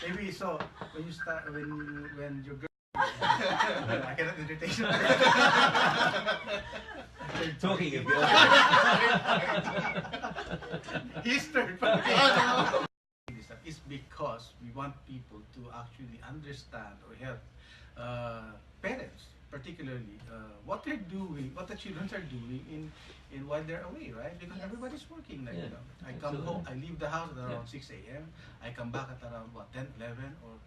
S1: Maybe so when you start when your girl. I cannot entertain you.
S3: Talking of girls.
S1: Easter. It's because we want people to actually understand or help parents, particularly what they're doing, what the children are doing in while they're away, right? Because everybody's working. Like, I come home, I leave the house at around 6 a.m. I come back at around 10, 11, or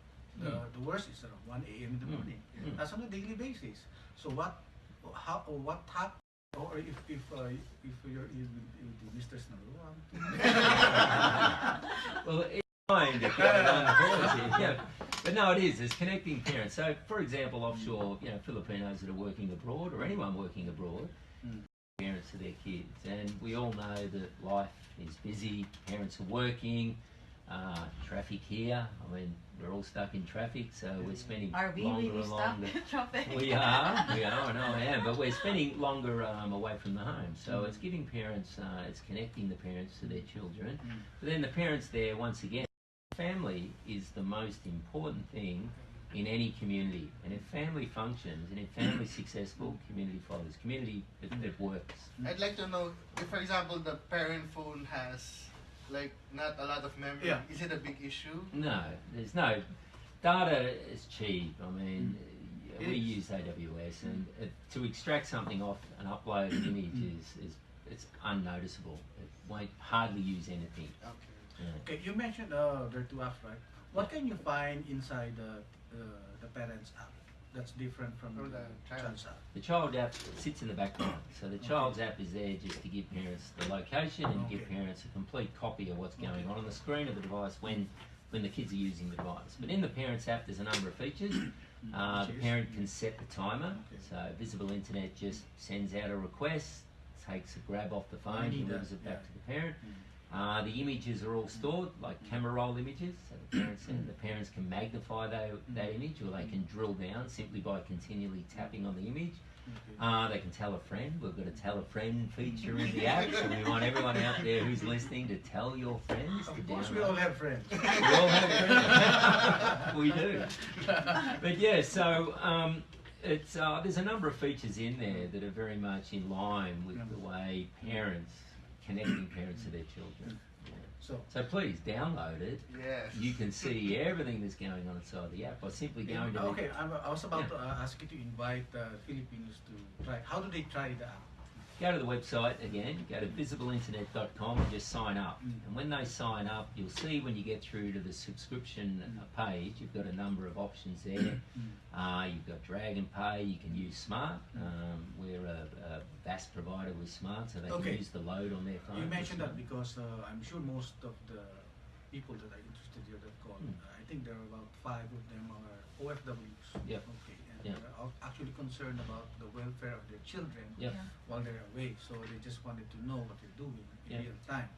S1: the worst is around 1 a.m. in the morning. That's on a daily basis. So what happens Or if you're into Mr. Snow.
S3: Well, it's fine to get it on the board here. Yeah. But no, it is. It's connecting parents. So, for example, offshore, Filipinos that are working abroad or anyone working abroad, parents to their kids. And we all know that life is busy. Parents are working. Traffic here. I mean, we're all stuck in traffic, so we're spending longer
S4: really
S3: and
S4: stuck
S3: longer.
S4: in traffic?
S3: We are. I know I am. But we're spending longer away from the home. So it's giving parents, it's connecting the parents to their children. But then the parents there, once again, family is the most important thing in any community. And if family functions, and if family's successful, community follows. Community, it works.
S2: I'd like to know if, for example, the parent phone has like not a lot of memory.
S1: Yeah.
S2: Is it a big issue?
S3: No, there's no. Data is cheap. I mean, we use AWS, and to extract something off an uploaded image is it's unnoticeable. It won't hardly use anything.
S2: Okay.
S3: Yeah.
S1: Okay, you mentioned there are two apps, right? What can you find inside the parents app that's different from
S2: Or
S1: the
S2: the
S1: child's app?
S3: The child app sits in the background. So the child's app is there just to give parents the location and give parents a complete copy of what's going on the screen of the device when the kids are using the device. But in the parents app, there's a number of features. The parent can set the timer. So Visible Internet just sends out a request, takes a grab off the phone, delivers it back to the parent. The images are all stored, like camera roll images, so the parents can magnify that image, or they can drill down simply by continually tapping on the image. They can tell a friend. We've got a tell a friend feature in the app, so we want everyone out there who's listening to tell your friends to
S1: Of course,
S3: download.
S1: we all have friends.
S3: We all have friends. We do. But yeah, so it's there's a number of features in there that are very much in line with the way connecting parents to their children. So please download it.
S2: Yes.
S3: You can see everything that's going on inside the app by simply going to
S1: Okay, I was about to ask you to invite Filipinos to try. How do they try the app?
S3: Go to the website again, go to visibleinternet.com and just sign up. And when they sign up, you'll see when you get through to the subscription page, you've got a number of options there. You've got Drag and Pay, you can use Smart. We're a VAS provider with Smart, so they can use the load on their phone.
S1: You mentioned that because I'm sure most of the people that are interested here that call, I think there are about 5 of them are OFWs.
S3: Yep.
S1: Okay. They're actually concerned about the welfare of their children while they're away, so they just wanted to know what they're doing in real time.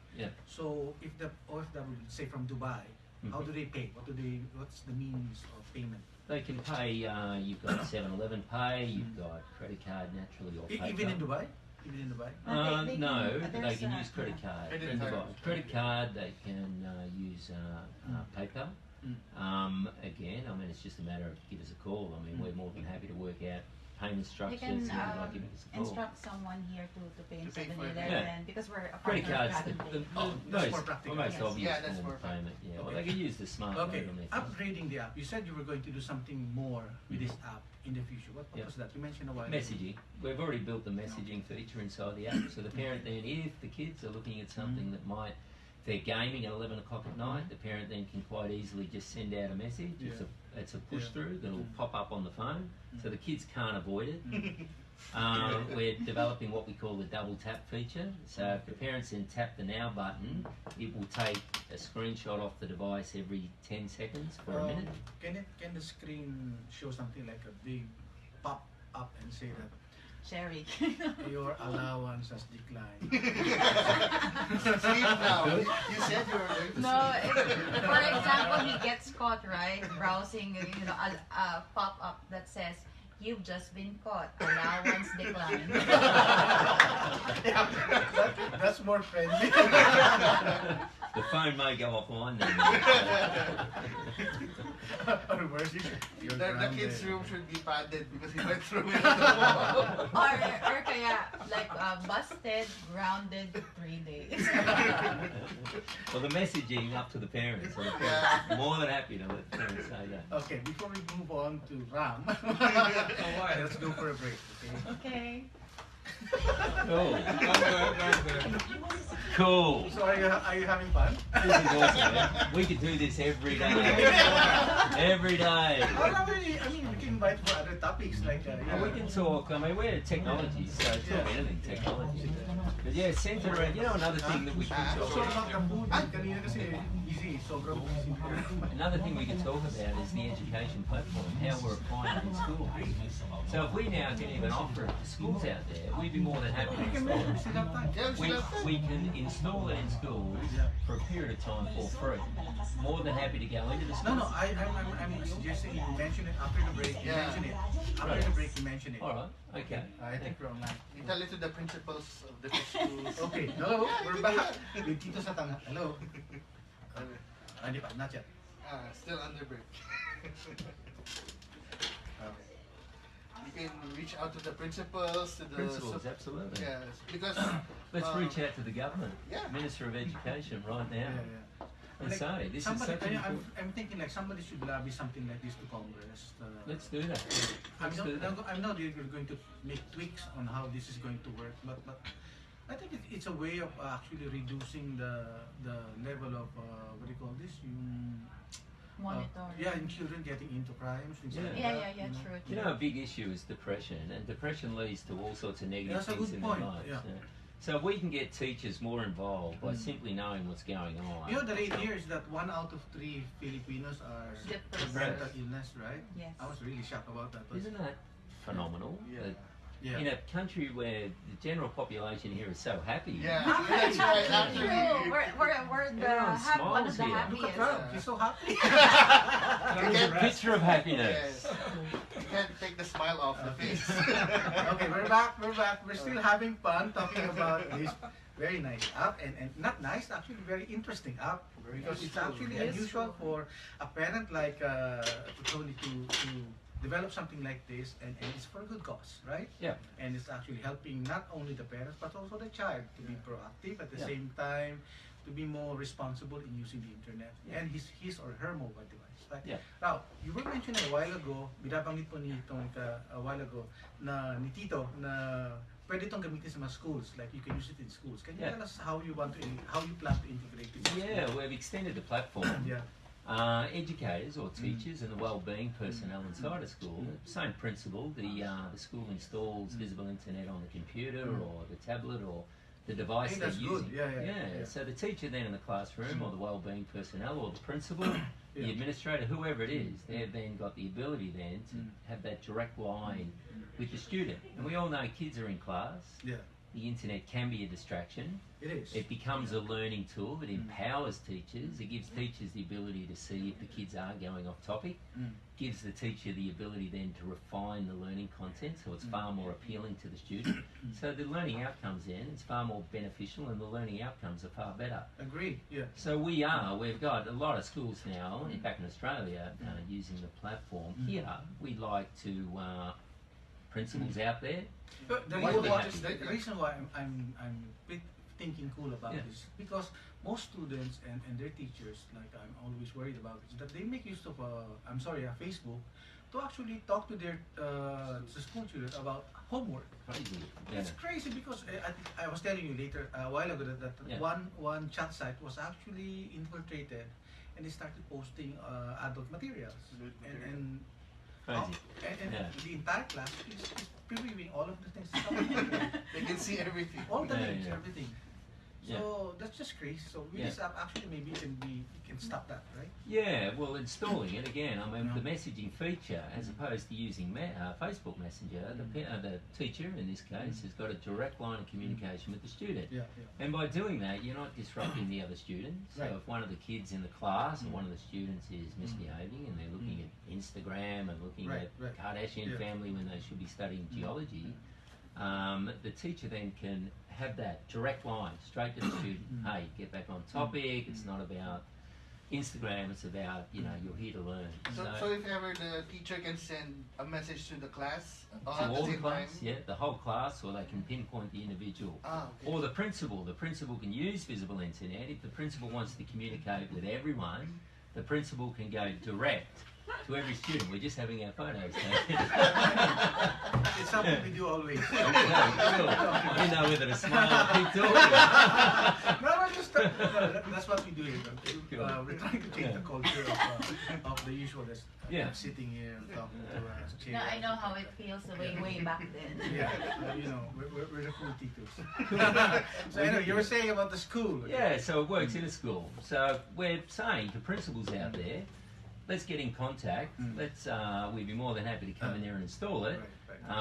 S1: So if the OFW, say from Dubai, how do they pay? What's the means of payment?
S3: They can pay, you've got 7-Eleven Pay, you've got credit card naturally, or PayPal.
S1: Even in Dubai? Even in Dubai?
S3: No, they can use credit card. Credit card, they can use PayPal. Again, I mean, it's just a matter of give us a call. I mean, we're more than happy to work out payment structures.
S4: You can
S3: give us a call.
S4: instruct someone here to pay in
S2: To pay for
S4: 7-Eleven because we're a
S3: Credit
S4: partner of
S3: cards,
S4: Radyo.
S1: that's more practical.
S3: most
S4: Yes.
S3: obvious
S2: Yeah, that's
S3: form
S2: more
S3: of payment. Yeah, well,
S1: Okay.
S3: they can use the smart
S1: Okay,
S3: mode on their phone.
S1: upgrading the app. You said you were going to do something more with this app in the future. What was that? You mentioned a while ago.
S3: Messaging. We've already built the messaging feature inside the app. So the parent then, if the kids are looking at something that might, if they're gaming at 11 o'clock at night, the parent then can quite easily just send out a message. It's a push through that'll pop up on the phone, so the kids can't avoid it. We're developing what we call the double tap feature. So if the parents then tap the now button, it will take a screenshot off the device every 10 seconds for a minute.
S1: Can the screen show something like a big pop up and say that
S4: Sherry.
S1: your allowance has declined?
S2: Sleep now. You said you were going to
S4: No,
S2: sleep.
S4: for example, he gets caught, right, browsing, a pop-up that says, "You've just been caught. Allowance declined."
S1: That's more friendly.
S3: The phone may go offline then.
S1: Or worse,
S2: The kids' room should be padded because he went through it on the wall.
S4: or kaya, like, busted, grounded 3 days.
S3: Well, the messaging up to the parents. So the parents are more than happy to let the parents say that.
S1: Okay, before we move on to Ram, let's go for a break. Okay.
S4: Okay.
S3: Cool. Cool.
S1: So are you having fun?
S3: This is awesome. Man. We could do this every day. Every day.
S1: Well, I mean, we can invite for other topics like.
S3: And we can talk. I mean, we're technology, so talk anything technology. But yeah, centered around. You know, another thing that we can talk
S1: So
S3: about.
S1: about the food, kanina kasi easy, sobrang easy.
S3: Another thing we can talk about is the education platform, how we're applying it in schools. So if we now can even offer it to schools out there, we'd be more than happy to install it.
S1: Still have time.
S2: Yeah,
S3: We can install it in schools for a period of time for free. More than happy to go into the schools.
S1: No, I'm suggesting you mention it after the break. You mention it after the break. You mention it.
S3: All right. Okay.
S1: I think we're online.
S2: You tell it to the principals of the schools.
S1: Okay. Hello, we're back with Titos sa Tanghali. Hello. Hindi pa, not yet.
S2: Still under break. You can reach out to the principals, to the
S3: Principals, absolutely.
S2: Yes, because
S3: Let's reach out to the government,
S2: yeah.
S3: Minister of Education, right now, and
S1: Like,
S3: say this is
S1: somebody,
S3: such an important.
S1: I'm thinking like somebody should lobby something like this to Congress.
S3: Let's do that.
S1: I
S3: Let's do that.
S1: know you're going to make tweaks on how this is going to work, but I think it's a way of actually reducing the level of what do you call this?
S4: Monitoring.
S1: Yeah, in children getting into crimes. Things like
S3: Yeah.
S1: that,
S4: Yeah,
S1: know.
S4: true.
S3: You know, a big issue is depression, and depression leads to all sorts of negative
S1: That's a
S3: things
S1: good
S3: in
S1: point,
S3: their lives.
S1: yeah.
S3: So if we can get teachers more involved by simply knowing what's going on.
S1: You know, the rate here is that 1 out of 3 Filipinos are
S4: Depressed.
S1: mental illness, right?
S4: Yes.
S1: I was really shocked about that.
S3: Isn't that phenomenal?
S2: Yeah.
S3: That
S1: Yeah.
S3: in a country where the general population here is so happy.
S2: yeah, that's right.
S4: True.
S2: Actually,
S4: We're the
S3: Everyone
S4: one of
S3: smiles
S4: the
S3: here.
S1: Look at
S4: happiest.
S1: Trump, he's so happy.
S3: Here's a picture of happiness.
S2: yes. You can't take the smile off the face.
S1: Okay, we're back. We're still having fun talking about this very nice app, and not nice, actually very interesting app, because it's actually unusual for a parent like Tony to develop something like this, and it's for a good cause, right?
S3: Yeah.
S1: And it's actually helping not only the parents but also the child to be proactive at the
S3: Yeah.
S1: same time, to be more responsible in using the internet and his or her mobile device. Right?
S3: Yeah.
S1: Now, you were mentioning a while ago, binabanggit po ni Tonica a while ago, na ni Tito, na pwede itong gamitin sa mga schools, like you can use it in schools. Can you
S3: Yeah.
S1: tell us how you plan to integrate it?
S3: Yeah, we've extended the platform.
S1: Yeah.
S3: Educators or teachers and the wellbeing personnel inside a school, same principle. The school installs visible internet on the computer or the tablet or the device
S1: I think
S3: they're
S1: that's good.
S3: using.
S1: Yeah.
S3: So the teacher then in the classroom or the wellbeing personnel or the principal, the
S1: Yeah.
S3: administrator, whoever it is, they've then got the ability then to have that direct line with the student. And we all know kids are in class.
S1: Yeah.
S3: The internet can be a distraction.
S1: It is.
S3: It becomes a learning tool that empowers teachers. It gives teachers the ability to see if the kids are going off topic. Gives the teacher the ability then to refine the learning content so it's far more appealing to the student. So the learning outcomes then, it's far more beneficial and the learning outcomes are far better.
S1: Agreed. Yeah.
S3: So we've got a lot of schools now, back in Australia, using the platform. Here, we'd like to, principals out there,
S1: But the reason why I'm thinking cool about this, because most students and their teachers, like I'm always worried about, is that they make use of Facebook to actually talk to their the school children about homework.
S3: crazy.
S1: It's crazy because I was telling you later a while ago that one chat site was actually infiltrated, and they started posting adult materials and
S3: Crazy.
S1: and
S3: Yeah.
S1: the entire class is previewing all of the things.
S2: They can see everything.
S1: All the
S3: Yeah,
S1: links,
S3: yeah.
S1: everything. So
S3: Yeah.
S1: that's just crazy. So with
S3: Yeah.
S1: this app, actually, maybe you can stop that, right?
S3: Yeah, well, installing it again. I mean,
S1: Yeah.
S3: the messaging feature, as opposed to using Facebook Messenger, the teacher in this case has got a direct line of communication with the student.
S1: Yeah.
S3: And by doing that, you're not disrupting the other students. So
S1: Right.
S3: if one of the kids in the class or one of the students is misbehaving and they're looking at Instagram and looking
S1: Right,
S3: at
S1: right.
S3: Kardashian
S1: Yeah.
S3: family when they should be studying geology, the teacher then can have that direct line straight to the student. Hey, get back on topic. It's not about Instagram. It's about, you're here to learn.
S2: So if ever the teacher can send a message to the class
S3: to
S2: at the
S3: all the
S2: same
S3: class,
S2: time.
S3: the whole class, or they can pinpoint the individual.
S2: Okay.
S3: Or the principal. The principal can use visible internet. If the principal wants to communicate with everyone, the principal can go direct to every student. We're just having our photos taken.
S1: It's something we do always.
S3: You know whether to smile or keep talking.
S1: No, just that's what we do here. We're trying to change the culture of the usual sitting here and talking to us.
S4: No, I know how it feels way back then.
S1: Yeah, you know, we're the cool Titos. So anyway, you were saying about the school.
S3: Yeah, so it works in a school. So we're saying to principals out there, let's get in contact. We'd be more than happy to come in there and install it.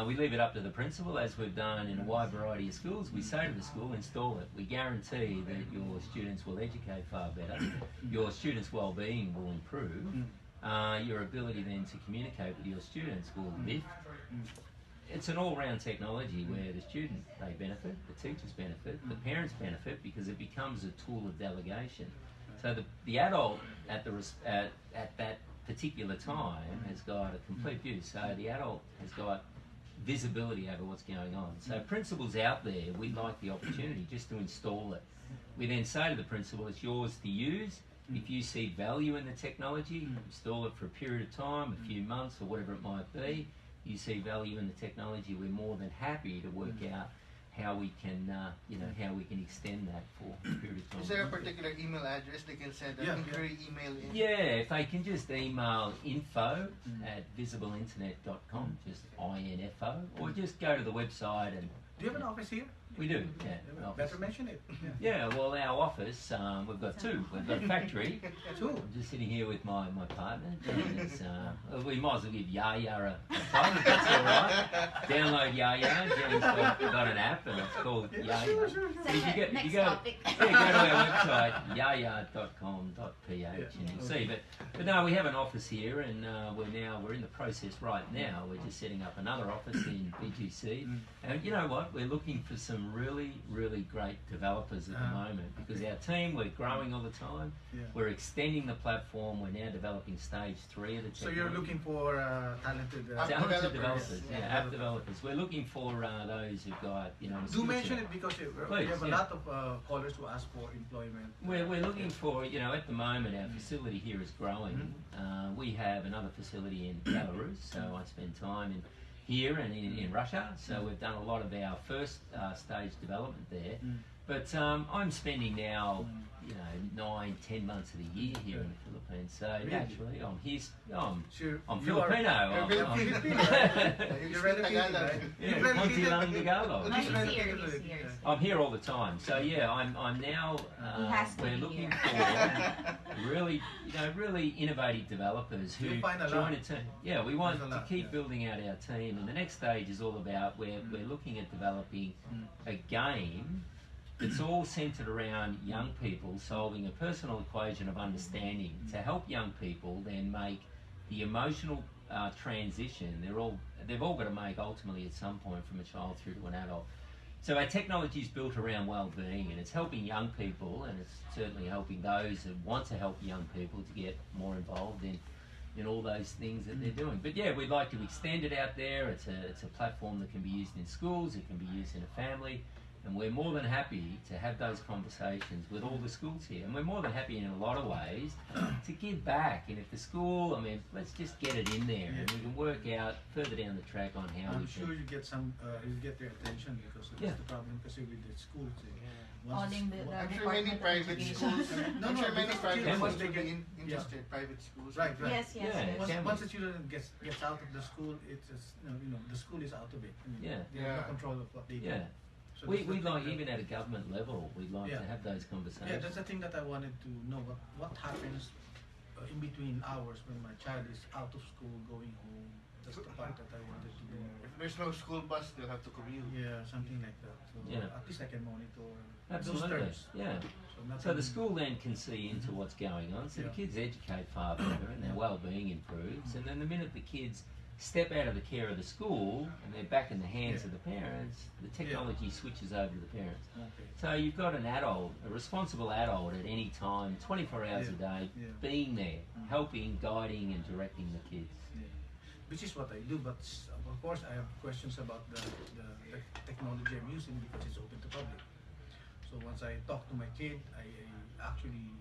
S3: We leave it up to the principal, as we've done in a wide variety of schools. We say to the school, install it. We guarantee that your students will educate far better, your students' well-being will improve, your ability then to communicate with your students will lift. It's an all-round technology where the student, they benefit, the teachers benefit, the parents benefit, because it becomes a tool of delegation. So the adult at that particular time has got a complete view. So the adult has got visibility over what's going on. So principals out there, we'd like the opportunity just to install it. We then say to the principal, it's yours to use. If you see value in the technology, install it for a period of time, a few months or whatever it might be. You see value in the technology, we're more than happy to work out how we can, how we can extend that for a period of time.
S2: Is there a particular email address they can send an inquiry email in?
S3: Yeah, if they can just email info@visibleinternet.com, just info, or just go to the website and...
S1: Do you have an office here?
S3: We do, yeah.
S1: Better mention it.
S3: Yeah, well, our office, we've got two. We've got a factory.
S1: Two.
S3: I'm just sitting here with my partner. It's, we might as well give Yaya a phone, if that's all right. Download Yaya. Jenny's got an app, and it's called Yaya. If you go to our website, yaya.com.ph, and you'll see. But no, we have an office here, and we're in the process right now. We're just setting up another office in BGC. And you know what? We're looking for some really great developers at the moment, because our team, we're growing all the time. We're extending the platform. We're now developing stage 3 of the technology.
S1: So you're looking for talented
S3: developers, app developers. We're looking for those who've got,
S1: do mention it, because we have a lot of callers who ask for employment.
S3: We're looking for, at the moment our facility here is growing. We have another facility in Belarus, so I spend time here and in Russia, so we've done a lot of our first stage development there. But I'm spending now, 9-10 months of the year here in the Philippines. So naturally, I'm here. I'm Filipino.
S1: You're relative, right?
S3: I'm here all the time. So yeah, I'm now. We're looking for really innovative developers who join a team. Yeah, we want to keep building out our team, and the next stage is all about we're looking at developing a game. It's all centered around young people solving a personal equation of understanding to help young people then make the emotional transition they've all got to make ultimately at some point from a child through to an adult. So our technology is built around well-being, and it's helping young people, and it's certainly helping those that want to help young people to get more involved in all those things that they're doing. But yeah, we'd like to extend it out there. It's a platform that can be used in schools, it can be used in a family. And we're more than happy to have those conversations with all the schools here. And we're more than happy in a lot of ways to give back. And if the school, let's just get it in there, and we can work out further down the track on how
S1: I'm sure you get their attention, because that's the problem, because with the schools.
S2: I'm sure many private schools. I'm sure many private schools would be interested. Private schools.
S1: Right.
S4: Yes.
S1: Once the children gets out of the school, it's the school is out of it. They have no control of what they do. So
S3: we'd like, even at a government level, we'd like to have those conversations.
S1: Yeah, that's the thing that I wanted to know. What happens in between hours when my child is out of school, going home? That's the part that I wanted to know.
S2: If there's no school bus, they'll have to commute.
S1: Yeah, something like that. So at least I can monitor those
S3: Absolutely.
S1: terms.
S3: Yeah. So the school then can see into what's going on. So the kids educate far better, and their well-being improves. And then the minute the kids step out of the care of the school and they're back in the hands of the parents, the technology switches over to the parents. So you've got an adult, a responsible adult at any time, 24 hours a day, being there, helping, guiding and directing the kids.
S1: Which is what I do, but of course I have questions about the technology I'm using, because it's open to public. So once I talk to my kid, I actually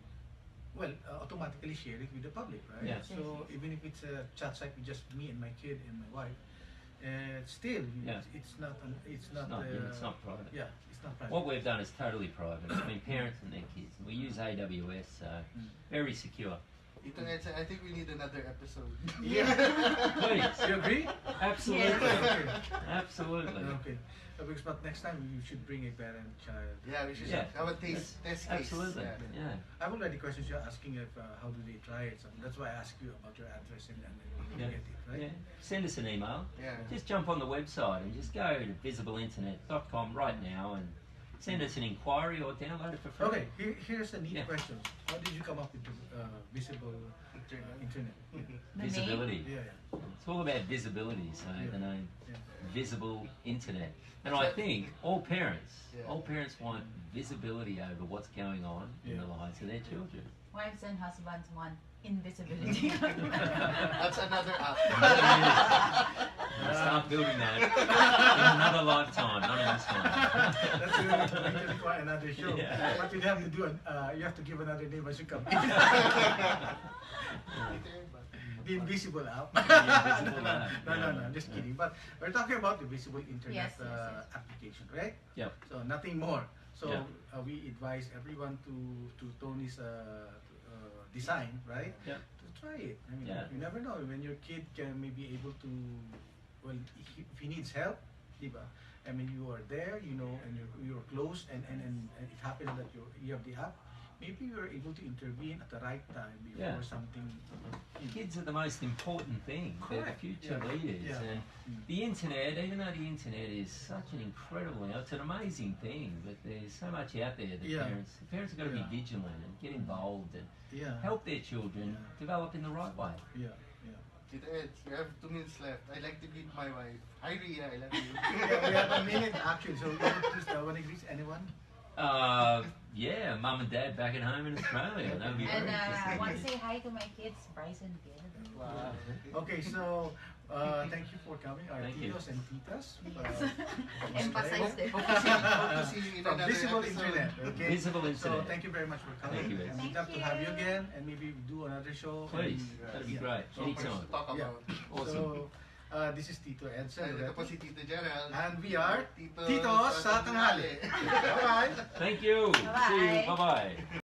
S1: automatically share it with the public, right?
S3: Yeah.
S1: So even if it's a chat site with just me and my kid and my wife, Still,
S3: Yeah.
S1: it's not. It's not.
S3: It's not private.
S1: Yeah, it's not private.
S3: What we've done is totally private. It's been parents and their kids. We use AWS, so very secure.
S2: Tito Ed, I think we need another episode.
S1: Yeah.
S3: Please.
S1: You agree?
S3: Absolutely.
S1: Okay.
S3: Absolutely.
S1: Okay. But next time you should bring a parent-child.
S2: Yeah, we should
S3: Yeah.
S2: have a test case.
S3: Absolutely.
S2: Yeah.
S3: Yeah.
S1: I've already questions you're asking if how do they try it. So that's why I asked you about your address and
S3: Yeah.
S1: get it, right?
S3: Yeah. Send us an email.
S2: Yeah.
S3: Just jump on the website and just go to visibleinternet.com right now and send us an inquiry or download it for free.
S1: Okay, here's a neat
S3: Yeah.
S1: question. How did you come up with the visible internet? Yeah.
S4: The
S3: Visibility.
S1: Yeah, yeah.
S3: It's all about visibility, so
S1: Yeah.
S3: the name
S1: Yeah.
S3: visible internet. And I think all parents
S2: Yeah.
S3: want visibility over what's going on in the lives of their children.
S4: Wives and husbands want invisibility.
S2: That's another app.
S3: Start building that in another lifetime, not in this one.
S1: That's going to require another show.
S3: Yeah.
S1: What you have to do, you have to give another name as you come. The invisible app.
S3: invisible app,
S1: No,
S3: yeah.
S1: just kidding. But we're talking about the visible internet
S4: Yes, yes.
S1: application, right?
S3: Yep.
S1: So nothing more. So
S3: Yeah.
S1: We advise everyone to Tony's design, right?
S3: Yep.
S1: To try it. I mean,
S3: Yeah.
S1: you never know when your kid can maybe able to. Well, if he needs help, diba? I mean, you are there, you know, and you're close, and it happens that you have the app. Maybe you're able to intervene at the right time before
S3: Yeah.
S1: something.
S3: Kids are the most important thing. They're the
S1: Correct.
S3: future
S1: Yeah.
S3: leaders.
S1: Yeah.
S3: And the internet, even though the internet is such an incredible, it's an amazing thing, but there's so much out there that
S1: Yeah.
S3: parents have got to
S1: Yeah.
S3: be vigilant and get involved and
S1: Yeah.
S3: help their children
S1: Yeah.
S3: develop in the right way.
S1: Yeah.
S2: Tito Ed, we have 2 minutes left. I'd like to greet my wife. Hi Ria, I love you.
S1: We have a minute actually, so please want to greet anyone?
S3: Yeah, mum and dad back at home in Australia. That would be
S4: And
S3: very
S4: I
S3: interesting.
S4: want to say hi to my kids, Bryce and Gil.
S2: Wow.
S1: Okay, so thank you for coming, our
S3: Thank you.
S1: Titos and Titas.
S4: Emphasize them.
S2: Hope to see you in
S1: From
S2: another
S1: visible
S2: episode.
S1: internet. Okay.
S3: Visible
S1: So
S3: internet.
S1: thank you very much for coming.
S3: Thank you,
S1: And
S3: Ed.
S1: we'd love to have you again, and maybe do another show.
S3: Please,
S1: And,
S3: that'd be
S1: yeah.
S3: great.
S2: So much
S3: Anytime.
S2: to talk
S1: Yeah.
S2: about.
S3: Awesome.
S1: So this is Tito Edson.
S2: Ito po si Tito Gerald.
S1: And we are
S2: Titos
S1: Titos sa Tanghali. Bye-bye.
S3: Thank you.
S4: Bye-bye.
S3: See you. Bye bye.